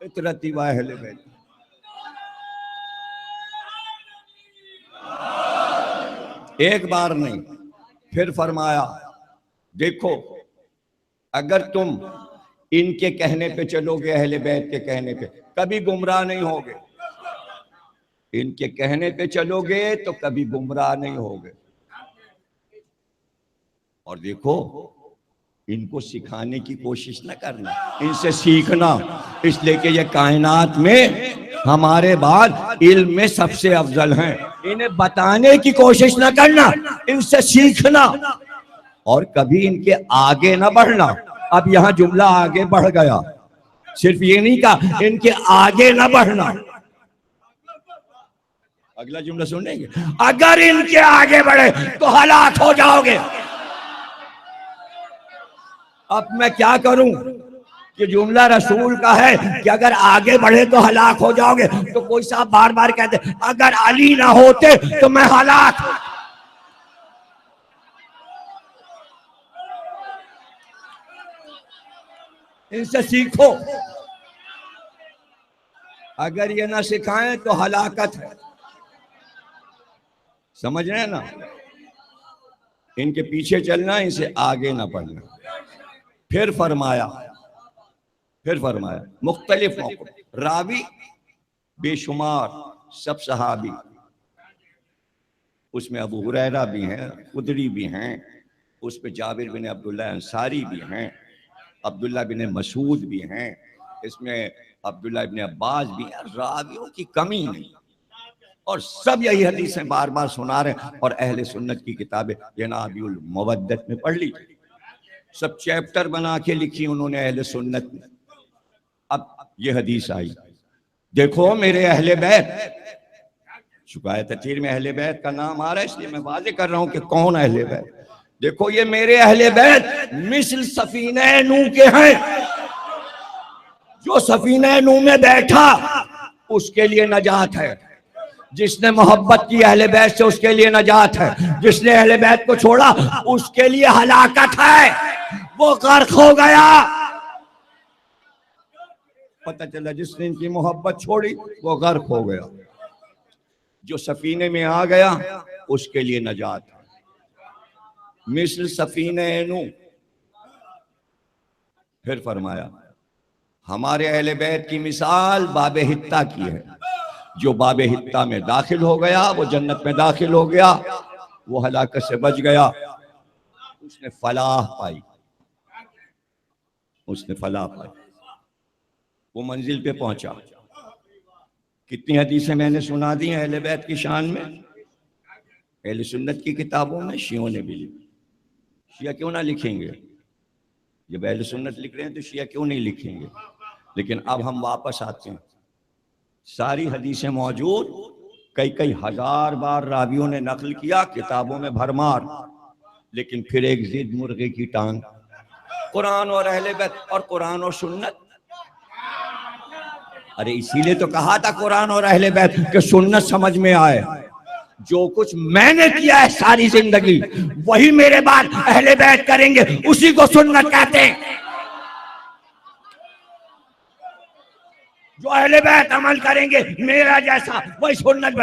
اطرتی و اہل بیت. ایک بار نہیں, پھر فرمایا دیکھو اگر تم ان کے کہنے پہ چلو گے, اہل بیت کے کہنے پہ, کبھی گمراہ نہیں ہوگے. ان کے کہنے پہ چلو گے تو کبھی گمراہ نہیں ہوگے. اور دیکھو ان کو سکھانے کی کوشش نہ کرنا, ان سے سیکھنا, اس لیے کہ یہ کائنات میں ہمارے بعد علم میں سب سے افضل ہیں. انہیں بتانے کی کوشش نہ کرنا, ان سے سیکھنا, اور کبھی ان کے آگے نہ بڑھنا. اب یہاں جملہ آگے بڑھ گیا, صرف یہ نہیں کہا ان کے آگے نہ بڑھنا. اگلا جملہ سنیں گے, اگر ان کے آگے بڑھے تو ہلاک ہو جاؤ گے. اب میں کیا کروں کہ جملہ رسول کا ہے کہ اگر آگے بڑھے تو ہلاک ہو جاؤ گے, تو کوئی صاحب بار بار کہتے اگر علی نہ ہوتے تو میں ہلاک. ان سے سیکھو, اگر یہ نہ سکھائیں تو ہلاکت ہے. سمجھ رہے ہیں نا. ان کے پیچھے چلنا، ان سے آگے نہ پڑھنا۔ پھر فرمایا مختلف موقع، راوی بے شمار، سب صحابی، اس میں ابو ہریرہ بھی ہیں، خدری بھی ہیں، اس پہ جابر بن عبداللہ انصاری بھی ہیں، عبداللہ بن مسعود بھی ہیں، اس میں عبداللہ بن عباس بھی ہیں، راویوں کی کمی نہیں، اور سب یہی حدیثیں بار بار سنا رہے ہیں۔ اور اہل سنت کی کتابیں جناب المودت میں پڑھ لی، سب چیپٹر بنا کے لکھی انہوں نے اہل سنت میں۔ اب یہ حدیث آئی، دیکھو میرے اہل بیت، شکایت تطہیر میں اہل بیت کا نام آ رہا ہے، اس لیے میں واضح کر رہا ہوں کہ کون اہل بیت۔ دیکھو یہ میرے اہل بیت مثل سفینہ نوح کے ہیں، جو سفینہ نوح میں بیٹھا اس کے لیے نجات ہے، جس نے محبت کی اہل بیت سے اس کے لیے نجات ہے، جس نے اہل بیت کو چھوڑا اس کے لیے ہلاکت ہے، وہ غرق ہو گیا۔ پتہ چلا جس نے ان کی محبت چھوڑی وہ غرق ہو گیا، جو سفینے میں آ گیا اس کے لیے نجات ہے، مثل سفینہ نوح۔ پھر فرمایا ہمارے اہل بیت کی مثال باب حتہ کی ہے، جو باب حتہ میں داخل ہو گیا وہ جنت میں داخل ہو گیا، وہ ہلاکت سے بچ گیا، اس نے فلاح پائی، وہ منزل پہ پہنچا۔ کتنی حدیثیں میں نے سنا دی ہیں اہل بیت کی شان میں، اہل سنت کی کتابوں میں، شیعوں نے بھی لکھی۔ شیعہ کیوں نہ لکھیں گے؟ جب اہل سنت لکھ رہے ہیں تو شیعہ کیوں نہیں لکھیں گے؟ لیکن اب ہم واپس آتے ہیں، ساری حدیثیں موجود، کئی ہزار بار راویوں نے نقل کیا، کتابوں میں بھرمار، لیکن پھر ایک ضد مرغے کی ٹانگ، قرآن اور اہل بیت اور قرآن اور سنت۔ ارے اسی لیے تو کہا تھا قرآن اور اہل بیت کہ سنت سمجھ میں آئے، جو کچھ میں نے کیا ہے ساری زندگی وہی میرے بعد اہل بیت کریں گے، اسی کو سنت کہتے ہیں۔ جو اہل بیت عمل کریں گے میرا جیسا وہی سنت۔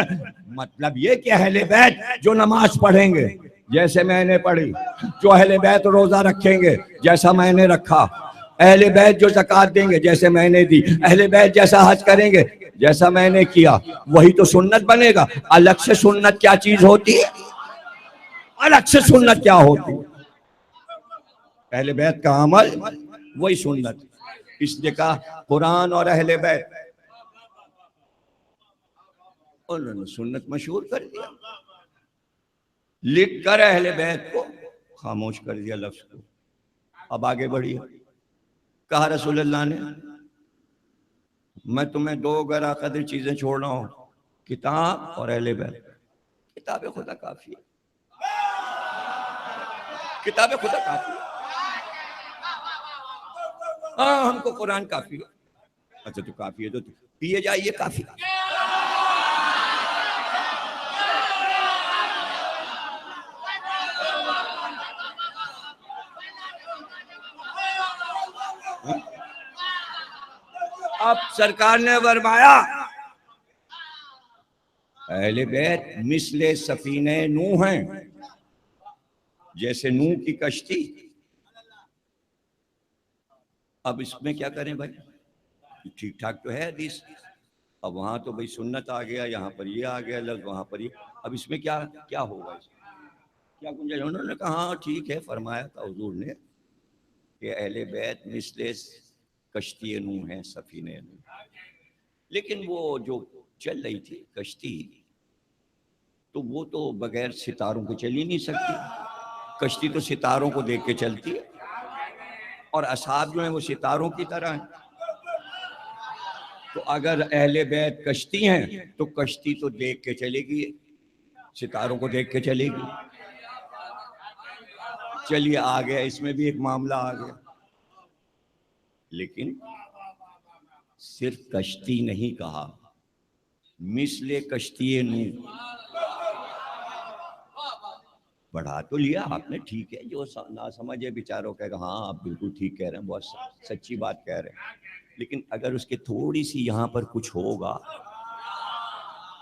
مطلب یہ کہ اہل بیت جو نماز پڑھیں گے جیسے میں نے پڑھی، جو اہل بیت روزہ رکھیں گے جیسا میں نے رکھا، اہل بیت جو زکوٰۃ دیں گے جیسے میں نے دی، اہل بیت جیسا حج کریں گے جیسا میں نے کیا، وہی تو سنت بنے گا۔ الگ سے سنت کیا چیز ہوتی ہے؟ الگ سے سنت کیا ہوتی ہے؟ اہل بیت کا عمل وہی سنت، اس لیے کہا قرآن اور اہل بیت، انہوں نے سنت مشہور کر دیا، لکھ کر اہل بیت کو خاموش کر دیا لفظ کو۔ اب آگے بڑھیے، کہا رسول اللہ نے میں تمہیں دو گرا قدر چیزیں چھوڑ رہا ہوں، کتاب اور اہل بیت۔ کتاب خدا کافی ہے، کتاب خدا کافی ہے، ہاں ہم کو قرآن کافی ہے۔ اچھا تو کافی ہے تو پیے جائیے، کافی۔ اب سرکار نے فرمایا اہل بیت مثل سفینہ نوح ہیں، جیسے نوح کی کشتی۔ اب اس میں کیا کریں بھائی؟ ٹھیک ٹھاک تو ہے حدیث، اب وہاں تو بھائی سنت آ گیا، یہاں پر یہ آ گیا لفظ، وہاں پر یہ، اب اس میں کیا ہوگا؟ کیا گنجائش؟ انہوں نے کہا ہاں ٹھیک ہے، فرمایا تھا حضور نے کہ اہل بیت مثل کشتی نوح ہیں، سفینہ نوح، لیکن وہ جو چل رہی تھی کشتی تو وہ تو بغیر ستاروں کے چل ہی نہیں سکتی، کشتی تو ستاروں کو دیکھ کے چلتی ہے، اور اصحاب جو ہیں وہ ستاروں کی طرح ہیں۔ تو اگر اہل بیت کشتی ہیں تو کشتی تو دیکھ کے چلے گی، ستاروں کو دیکھ کے چلے گی۔ چلیے آ گیا، اس میں بھی ایک معاملہ آ گیا، لیکن صرف کشتی نہیں کہا، مثل کشتی نوح، بڑھا تو لیا آپ نے، ٹھیک ہے، جو نہ سمجھے بیچاروں کہے گا ہاں آپ بالکل ٹھیک کہہ رہے ہیں، بہت سچی بات کہہ رہے ہیں، لیکن اگر اس کے تھوڑی سی یہاں پر کچھ ہوگا،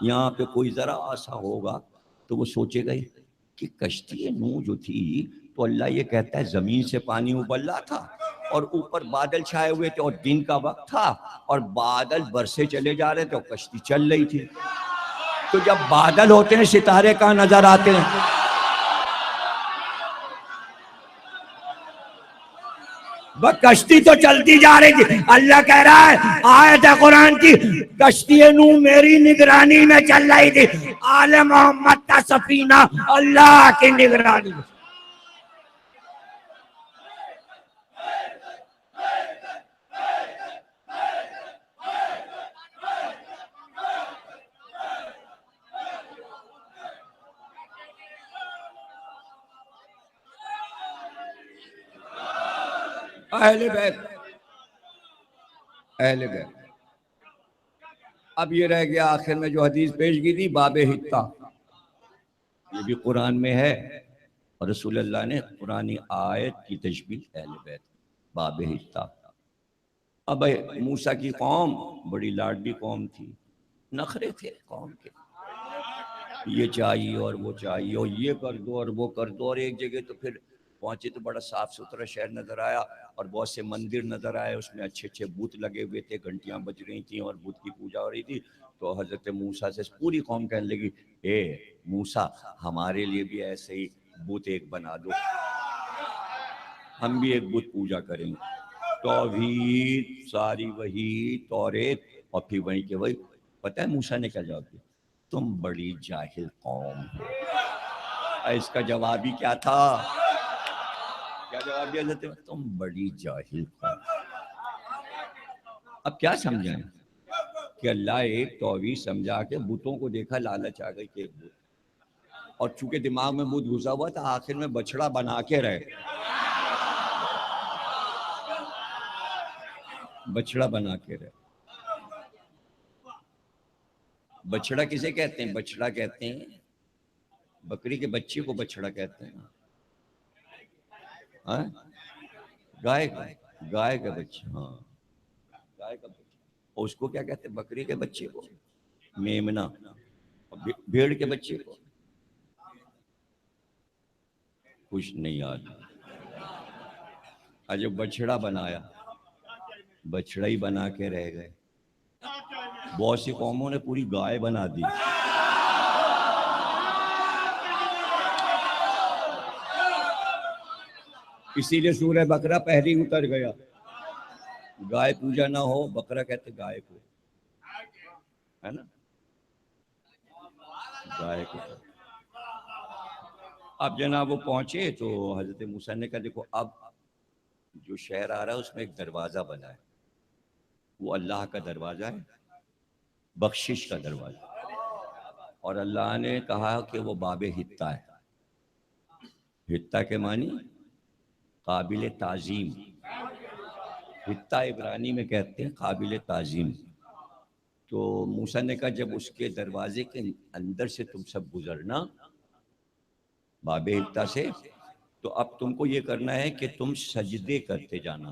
یہاں پہ کوئی ذرا ایسا ہوگا تو وہ سوچے گا کہ کشتی نوح جو تھی تو اللہ یہ کہتا ہے زمین سے پانی ابل رہا تھا اور اوپر بادل چھائے ہوئے تھے اور دن کا وقت تھا اور بادل برسے چلے جا رہے تھے اور کشتی چل رہی تھی. تو جب بادل ہوتے ہیں ستارے کہاں نظر آتے ہیں؟ کشتی تو چلتی جا رہی تھی. اللہ کہہ رہا ہے آیت ہے قرآن کی کشتی نوح میری نگرانی میں چل رہی تھی. آل محمد کا سفینہ اللہ کی نگرانی میں. اہل بیت اہل بیت. اب یہ رہ گیا آخر میں جو حدیث پیش کی تھی باب حتہ، یہ بھی قرآن میں ہے اور رسول اللہ نے قرآنی آیت کی تشبیہ اہل بیت باب حتہ. اب موسیٰ کی قوم بڑی لاڈلی قوم تھی، نخرے تھے قوم کے، یہ چاہیے اور وہ چاہیے اور یہ کر دو اور وہ کر دو. اور ایک جگہ تو پھر پہنچے تو بڑا صاف ستھرا شہر نظر آیا اور بہت سے مندر نظر آئے، اس میں اچھے اچھے بت لگے ہوئے تھے، گھنٹیاں بج رہی تھیں اور بت کی پوجا ہو رہی تھی. تو حضرت موسیٰ سے پوری قوم کہنے لگی اے موسیٰ ہمارے لیے بھی ایسے ہی بت ایک بنا دو، ہم بھی ایک بت پوجا کریں گے. توحید ساری وہی توریت اور پھر وہیں کے وہی. پتہ ہے موسیٰ نے کیا جواب دیا؟ تم بڑی جاہل قوم ہو. اس کا جواب ہی کیا تھا؟ کیا جواب دیا جاتے؟ تم بڑی جاہل قوم. اب کیا سمجھائیں کہ اللہ ایک توحید سمجھا کے بتوں کو دیکھا لالچ آ گئی کہ ایک بت، اور چونکہ دماغ میں بت گھسا ہوا تھا آخر میں بچڑا بنا کے رہے. بچڑا بنا کے رہے. بچڑا کسے کہتے ہیں؟ بچڑا کہتے ہیں بکری کے بچے کو بچڑا کہتے ہیں. ہاں گائے کا بچہ، ہاں گائے کا بچہ. اور اس کو کیا کہتے ہیں؟ بکری کے بچے کو میمنا. بھیڑ کے بچے کو کچھ نہیں یاد. جب بچڑا بنایا بچڑا ہی بنا کے رہ گئے. بہت سی قوموں نے پوری گائے بنا دی. اسی لیے سورہ بقرہ پہلی اتر گیا. گائے پوجا نہ ہو، بقرہ کہتے گائے کو، ہے نا، گائے کو. اب جناب وہ پہنچے تو حضرت موسیٰ نے کہا دیکھو اب جو شہر آ رہا ہے اس میں ایک دروازہ بنا ہے، وہ اللہ کا دروازہ ہے، بخشش کا دروازہ. اور اللہ نے کہا کہ وہ باب حتہ ہے. حتہ کے معنی قابل تعظیم. حتہ عبرانی میں کہتے ہیں قابل تعظیم. تو موسیٰ نے کہا جب اس کے دروازے کے اندر سے تم سب گزرنا باب حتہ سے، تو اب تم کو یہ کرنا ہے کہ تم سجدے کرتے جانا،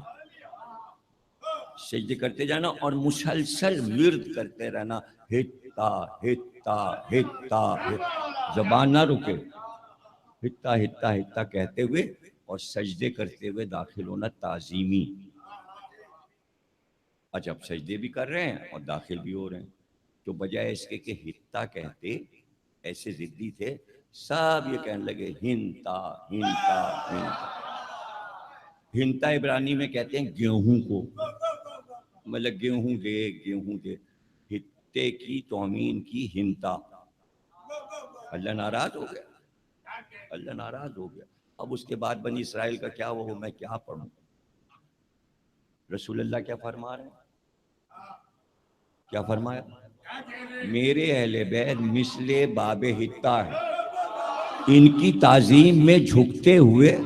سجدے کرتے جانا اور مسلسل ورد کرتے رہنا. حتہ حتہ حتہ زبان نہ رکے. حتہ حتہ حتہ کہتے ہوئے اور سجدے کرتے ہوئے داخل ہونا تعظیمی. اچھا اب سجدے بھی کر رہے ہیں اور داخل بھی ہو رہے ہیں. تو بجائے اس کے کہ حتہ کہتے، ایسے ضدی تھے سب یہ کہنے لگے ہنتا ہنتا ہنتا. ہنتا عبرانی میں کہتے ہیں گیہوں کو، مطلب گیہوں دے گیہوں دے. ہتے کی تومین کی ہنتا. اللہ ناراض ہو گیا، اللہ ناراض ہو گیا. اب اس کے بعد بنی اسرائیل کا کیا وہ میں کیا پڑھوں. رسول اللہ کیا فرما رہے ہیں؟ کیا فرمایا؟ میرے اہل بیت مثل باب حتہ ہے، ان کی تعظیم میں جھکتے ہوئے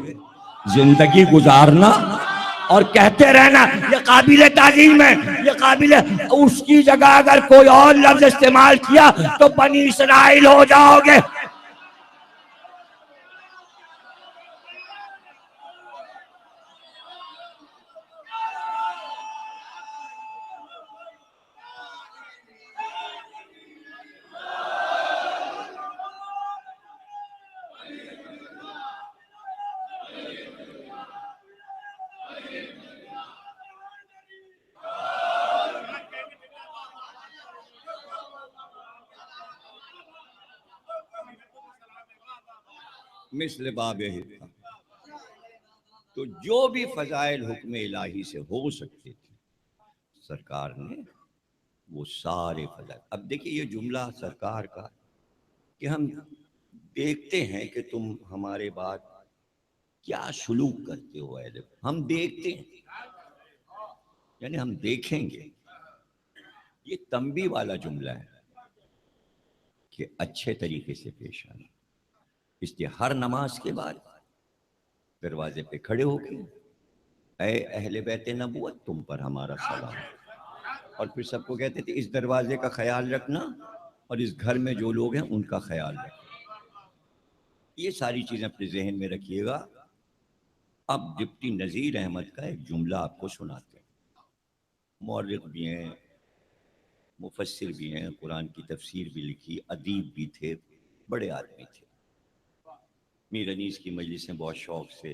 زندگی گزارنا اور کہتے رہنا یہ قابل تعظیم ہے، یہ قابل. اس کی جگہ اگر کوئی اور لفظ استعمال کیا تو بنی اسرائیل ہو جاؤ گے. مثل باب حقہ. تو جو بھی فضائل حکم الہی سے ہو سکتے تھے سرکار نے وہ سارے فضائل. اب دیکھیے یہ جملہ سرکار کا کہ ہم دیکھتے ہیں کہ تم ہمارے بعد کیا سلوک کرتے ہو اہل. ہم دیکھتے ہیں یعنی ہم دیکھیں گے. یہ تنبیہ والا جملہ ہے کہ اچھے طریقے سے پیش آنا. اس لیے ہر نماز کے بعد دروازے پہ کھڑے ہو کے اے اہل بیت نبوت تم پر ہمارا سلام. اور پھر سب کو کہتے تھے اس دروازے کا خیال رکھنا اور اس گھر میں جو لوگ ہیں ان کا خیال رکھنا. یہ ساری چیزیں اپنے ذہن میں رکھیے گا. اب ڈپٹی نذیر احمد کا ایک جملہ آپ کو سناتے ہیں. مورخ بھی ہیں، مفسر بھی ہیں، قرآن کی تفسیر بھی لکھی، ادیب بھی تھے، بڑے آدمی تھے. میر انیس کی مجلسیں بہت شوق سے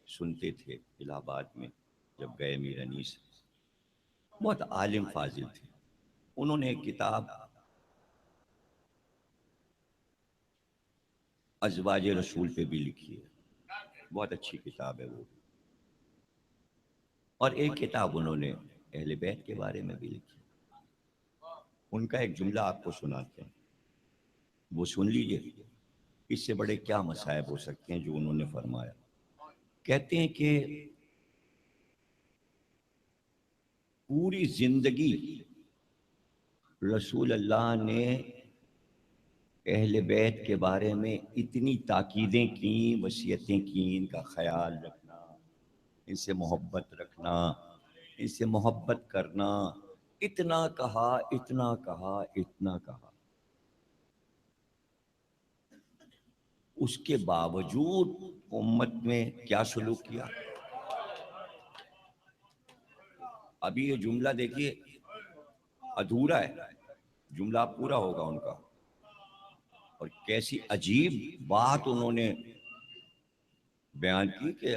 سنتے تھے. الہ آباد میں جب گئے میر انیس بہت عالم فاضل تھے. انہوں نے ایک کتاب ازواج رسول پہ بھی لکھی ہے، بہت اچھی کتاب ہے وہ. اور ایک کتاب انہوں نے اہل بیت کے بارے میں بھی لکھی. ان کا ایک جملہ آپ کو سناتے ہیں، وہ سن لیجئے. اس سے بڑے کیا مصائب ہو سکتے ہیں جو انہوں نے فرمایا. کہتے ہیں کہ پوری زندگی رسول اللہ نے اہل بیت کے بارے میں اتنی تاکیدیں کیں، وصیتیں کیں، ان کا خیال رکھنا، ان سے محبت رکھنا، ان سے محبت کرنا. اتنا کہا اتنا کہا اتنا کہا. اس کے باوجود امت میں کیا سلوک کیا. ابھی یہ جملہ دیکھیے ادھورا ہے، جملہ پورا ہوگا ان کا. اور کیسی عجیب بات انہوں نے بیان کی کہ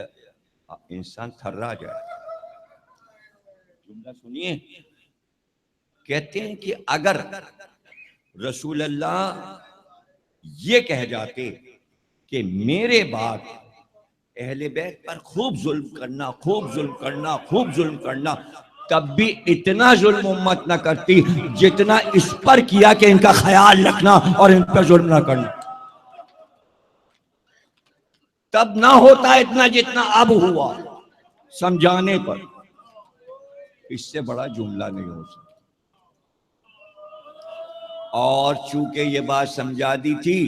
انسان تھرا جائے. جملہ سنیے. کہتے ہیں کہ اگر رسول اللہ یہ کہہ جاتے کہ میرے بعد اہل بیت پر خوب ظلم کرنا، خوب ظلم کرنا، خوب ظلم کرنا، تب بھی اتنا ظلم امت نہ کرتی جتنا اس پر کیا کہ ان کا خیال رکھنا اور ان پر ظلم نہ کرنا. تب نہ ہوتا اتنا جتنا اب ہوا سمجھانے پر. اس سے بڑا جملہ نہیں ہو سکتا. اور چونکہ یہ بات سمجھا دی تھی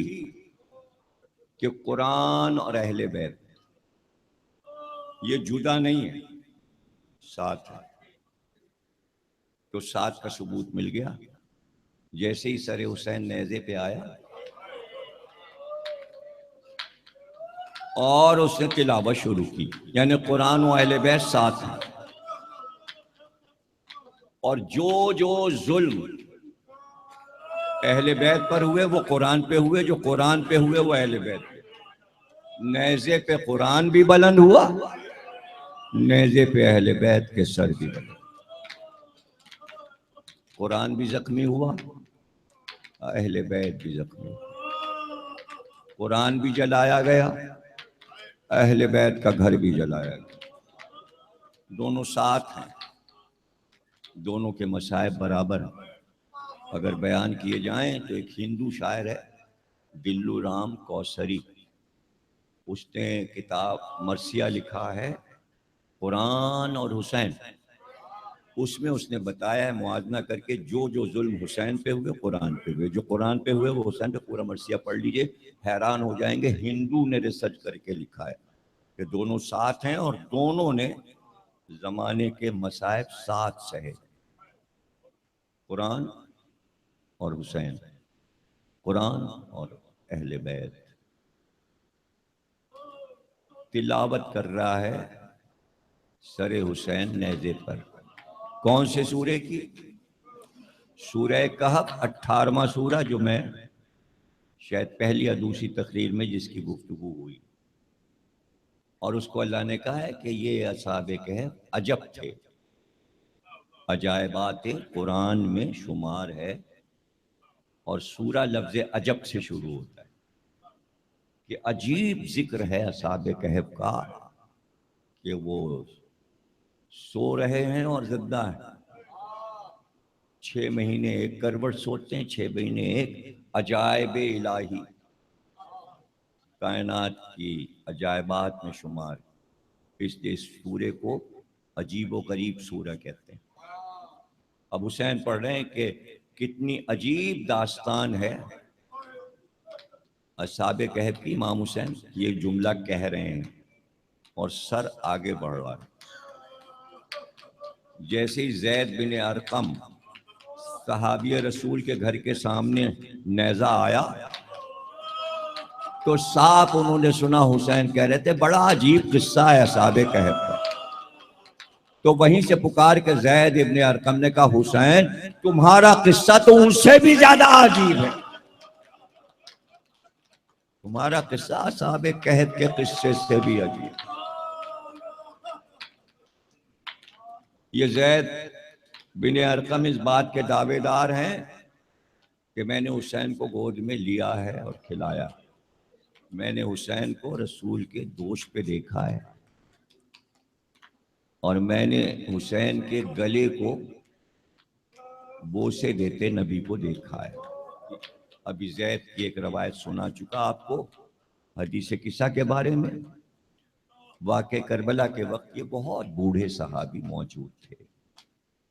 کہ قرآن اور اہل بیت یہ جدا نہیں ہے، ساتھ ہے، تو ساتھ کا ثبوت مل گیا. جیسے ہی سر حسین نیزے پہ آیا اور اس نے تلاوت شروع کی، یعنی قرآن و اہل بیت ساتھ ہیں. اور جو ظلم اہل بیت پر ہوئے وہ قرآن پہ ہوئے، جو قرآن پہ ہوئے وہ اہل بیت پہ. نیزے پہ قرآن بھی بلند ہوا، نیزے پہ اہل بیت کے سر بھی بلند. قرآن بھی زخمی ہوا، اہل بیت بھی زخمی ہوا. قرآن بھی جلایا گیا، اہل بیت کا گھر بھی جلایا گیا. دونوں ساتھ ہیں، دونوں کے مصائب برابر ہیں. اگر بیان کیے جائیں تو ایک ہندو شاعر ہے دلو رام کوسری، اس نے کتاب مرثیہ لکھا ہے قرآن اور حسین. اس میں اس نے بتایا ہے موازنہ کر کے جو ظلم حسین پہ ہوئے قرآن پہ ہوئے، جو قرآن پہ ہوئے وہ حسین پہ. پورا مرثیہ پڑھ لیجئے، حیران ہو جائیں گے. ہندو نے ریسرچ کر کے لکھا ہے کہ دونوں ساتھ ہیں اور دونوں نے زمانے کے مصائب ساتھ سہے. قرآن اور حسین، قرآن اور اہل بیت. تلاوت کر رہا ہے سر حسین نیزے پر. کون سے سورے کی؟ سورہ کہف، 18واں سورہ، جو میں شاید پہلی یا دوسری تقریر میں جس کی گفتگو ہوئی. اور اس کو اللہ نے کہا ہے کہ یہ اصحاب کہف عجب تھے، عجائبات قرآن میں شمار ہے. اور سورہ لفظ عجب سے شروع ہوتا ہے. کہ عجیب ذکر ہے اصحاب کہف کا کہ وہ سو رہے ہیں اور زندہ ہیں. 6 مہینے ایک کروٹ سوتے ہیں، 6 مہینے ایک. عجائب الہی، کائنات کی عجائبات میں شمار، اس لیے اس سورے کو عجیب و غریب سورہ کہتے ہیں. اب حسین پڑھ رہے ہیں کہ کتنی عجیب داستان ہے اصحاب کہف کی. امام حسین یہ جملہ کہہ رہے ہیں اور سر آگے بڑھ رہا ہے. جیسے ہی زید بن ارقم صحابی رسول کے گھر کے سامنے نیزہ آیا تو صاف انہوں نے سنا حسین کہہ رہے تھے بڑا عجیب قصہ ہے اصحاب کہف کا. تو وہیں سے پکار کے زید ابن ارقم نے کہا حسین تمہارا قصہ تو ان سے بھی زیادہ عجیب ہے. تمہارا قصہ اصحاب کہف کے قصے سے بھی عجیب. یہ زید بن ارقم اس بات کے دعوے دار ہیں کہ میں نے حسین کو گود میں لیا ہے اور کھلایا. میں نے حسین کو رسول کے دوش پہ دیکھا ہے اور میں نے حسین کے گلے کو بوسے دیتے نبی کو دیکھا ہے. ابھی زید کی ایک روایت سنا چکا آپ کو حدیث قصہ کے بارے میں. واقع کربلا کے وقت یہ بہت بوڑھے صحابی موجود تھے.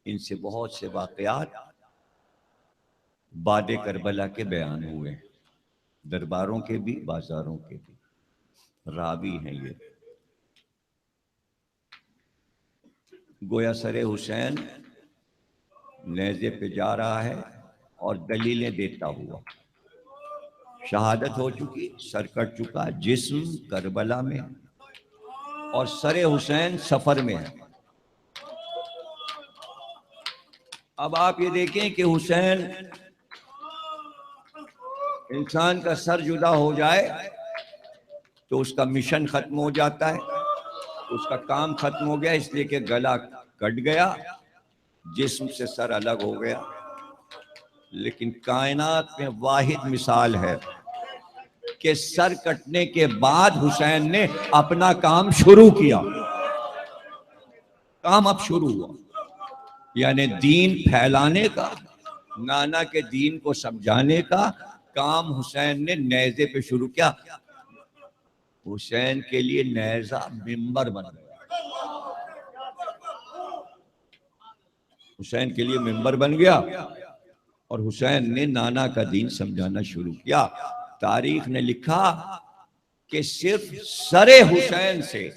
ان سے بہت سے واقعات بعد کربلا کے بیان ہوئے، درباروں کے بھی بازاروں کے بھی. راوی ہیں یہ. گویا سر حسین نیزے پہ جا رہا ہے اور دلیلیں دیتا ہوا. شہادت ہو چکی، سر کٹ چکا، جسم کربلا میں اور سر حسین سفر میں ہے. اب آپ یہ دیکھیں کہ حسین انسان کا سر جدا ہو جائے تو اس کا مشن ختم ہو جاتا ہے، اس کا کام ختم ہو گیا، اس لیے کہ گلا کٹ گیا، جسم سے سر الگ ہو گیا. لیکن کائنات میں واحد مثال ہے کہ سر کٹنے کے بعد حسین نے اپنا کام شروع کیا. کام اب شروع ہوا، یعنی دین پھیلانے کا، نانا کے دین کو سمجھانے کا کام حسین نے نیزے پہ شروع کیا. حسین کے لیے نیزہ منبر بن گیا. حسین کے لیے منبر بن گیا اور حسین نے نانا کا دین سمجھانا شروع کیا. تاریخ نے لکھا کہ صرف سر حسین سے،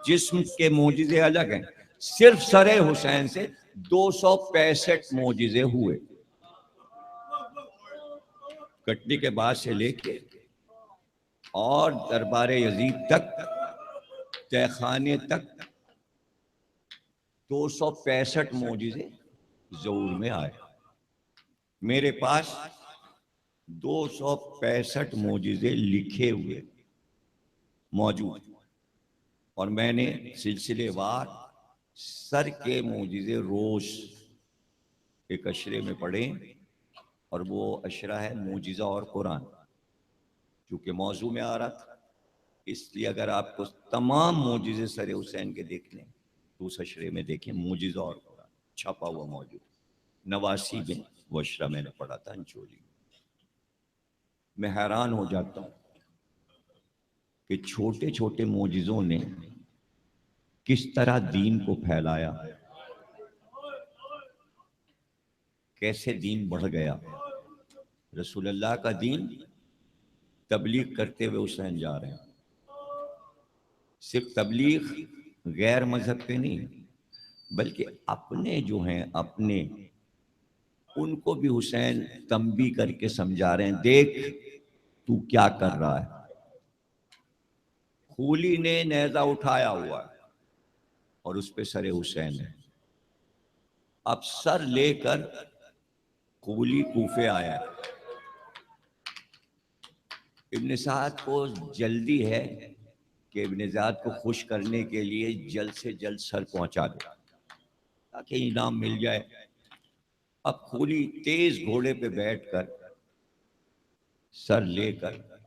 جسم کے معجزے الگ ہیں، صرف سر حسین سے 265 معجزے ہوئے. کٹنے کے بعد سے لے کے اور دربار یزید تک، تہ خانے تک 265 معجزے ظہور میں آئے. میرے پاس 265 معجزے لکھے ہوئے موجود اور میں نے سلسلے وار سر کے معجزے روز ایک اشرے میں پڑھے اور وہ اشرہ ہے معجزہ اور قرآن. چونکہ موضوع میں آ رہا تھا اس لیے اگر آپ کو تمام معجزے سر حسین کے دیکھنے تو اس اشرے میں دیکھیں معجزہ اور قرآن چھپا ہوا موجود. 89 میں وہ اشرہ میں نے پڑھا تھا انچولی. میں حیران ہو جاتا ہوں کہ چھوٹے چھوٹے معجزوں نے کس طرح دین کو پھیلایا، کیسے دین بڑھ گیا. رسول اللہ کا دین تبلیغ کرتے ہوئے حسین جا رہے ہیں. صرف تبلیغ غیر مذہب پہ نہیں بلکہ اپنے جو ہیں اپنے، ان کو بھی حسین تنبیہ کر کے سمجھا رہے ہیں دیکھ تو کیا کر رہا ہے. خولی نے نیزہ اٹھایا ہوا ہے اور اس پہ سر حسین ہے. اب سر لے کر خولی کوفے آیا ہے. ابن سعد کو جلدی ہے کہ ابن زیاد کو خوش کرنے کے لیے جلد سے جلد سر پہنچا دے تاکہ انعام مل جائے. اب خولی تیز گھوڑے پہ بیٹھ کر سر لے کر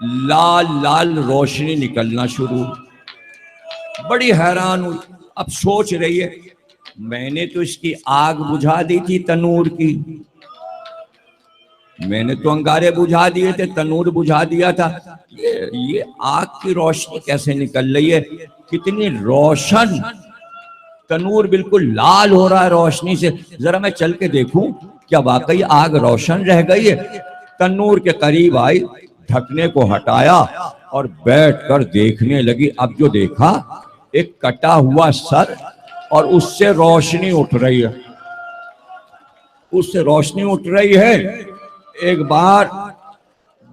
لال لال روشنی نکلنا شروع. بڑی حیران ہوئی. اب سوچ رہی ہے میں نے تو اس کی آگ بجھا دی تھی تنور کی، میں نے تو انگارے بجھا دیے تھے، تنور بجھا دیا تھا، یہ آگ کی روشنی کیسے نکل رہی ہے؟ کتنی روشن. تنور بالکل لال ہو رہا ہے روشنی سے. ذرا میں چل کے دیکھوں کیا واقعی آگ روشن رہ گئی ہے. تنور کے قریب آئی، ڈھکنے کو ہٹایا اور بیٹھ کر دیکھنے لگی. اب جو دیکھا ایک کٹا ہوا سر اور اس سے روشنی اٹھ رہی ہے، اس سے روشنی اٹھ رہی ہے. ایک بار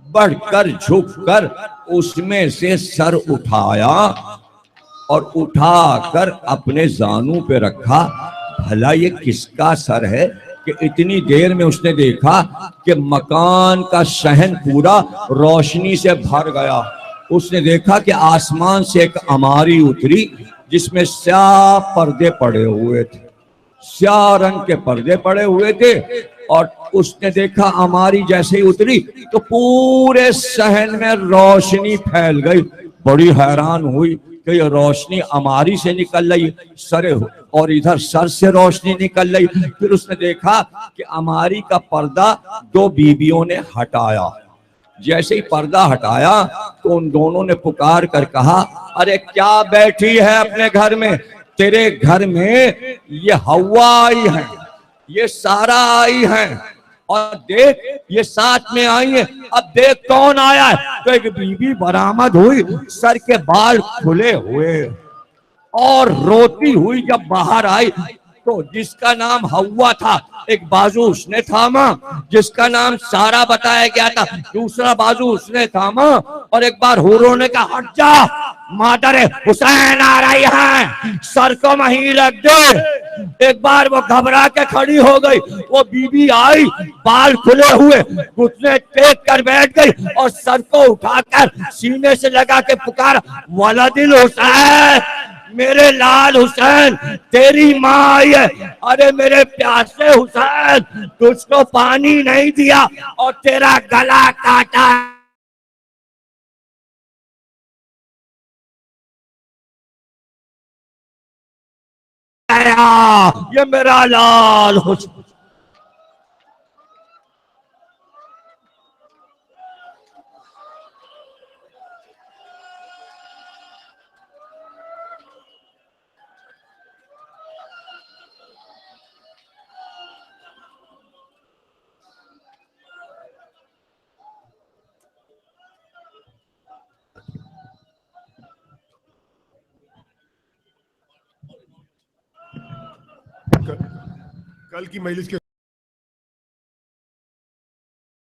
بڑھ کر جھک کر اس میں سے سر اٹھایا اور اٹھا کر اپنے زانوں پہ رکھا. بھلا یہ کس کا سر ہے کہ اتنی دیر میں اس نے دیکھا کہ مکان کا صحن پورا روشنی سے بھر گیا. اس نے دیکھا کہ آسمان سے ایک اماری اتری جس میں سیاہ پردے پڑے ہوئے تھے، سیاہ رنگ کے پردے پڑے ہوئے تھے. اور اس نے دیکھا اماری جیسے ہی اتری تو پورے صحن میں روشنی پھیل گئی. بڑی حیران ہوئی کہ یہ روشنی اماری سے نکل رہی سر، اور ادھر سر سے روشنی نکل رہی. پھر اس نے دیکھا کہ اماری کا پردہ دو بیویوں نے ہٹایا. جیسے ہی پردہ ہٹایا تو ان دونوں نے پکار کر کہا ارے کیا بیٹھی ہے اپنے گھر میں؟ تیرے گھر میں یہ ہوا آئی ہے، یہ سارا آئی ہے، اور دیکھ یہ ساتھ میں آئی ہیں. اب دیکھ کون آیا ہے. تو ایک بی بی برآمد ہوئی، سر کے بال کھلے ہوئے اور روتی ہوئی جب باہر آئی تو جس کا نام ہوا تھا ایک بازو اس نے تھاما، جس کا نام سارا بتایا گیا تھا دوسرا بازو اس نے تھاما. اور ایک بار حوروں نے کہا ہٹ جا، مادر حسین آ رہی ہے، سر کو وہیں رکھ دے. ایک بار وہ گھبرا کے کھڑی ہو گئی. وہ بی بی آئی، بال کھلے ہوئے، گھٹنے ٹیک کر بیٹھ گئی اور سر کو اٹھا کر سینے سے لگا کے پکارا ولد الحسین، میرے لال حسین، تیری ماں آئی ہے. ارے میرے پیاسے حسین، تجھ کو پانی نہیں دیا اور تیرا گلا کاٹا. یہ میرا لال حسین. کل کی مجلس کے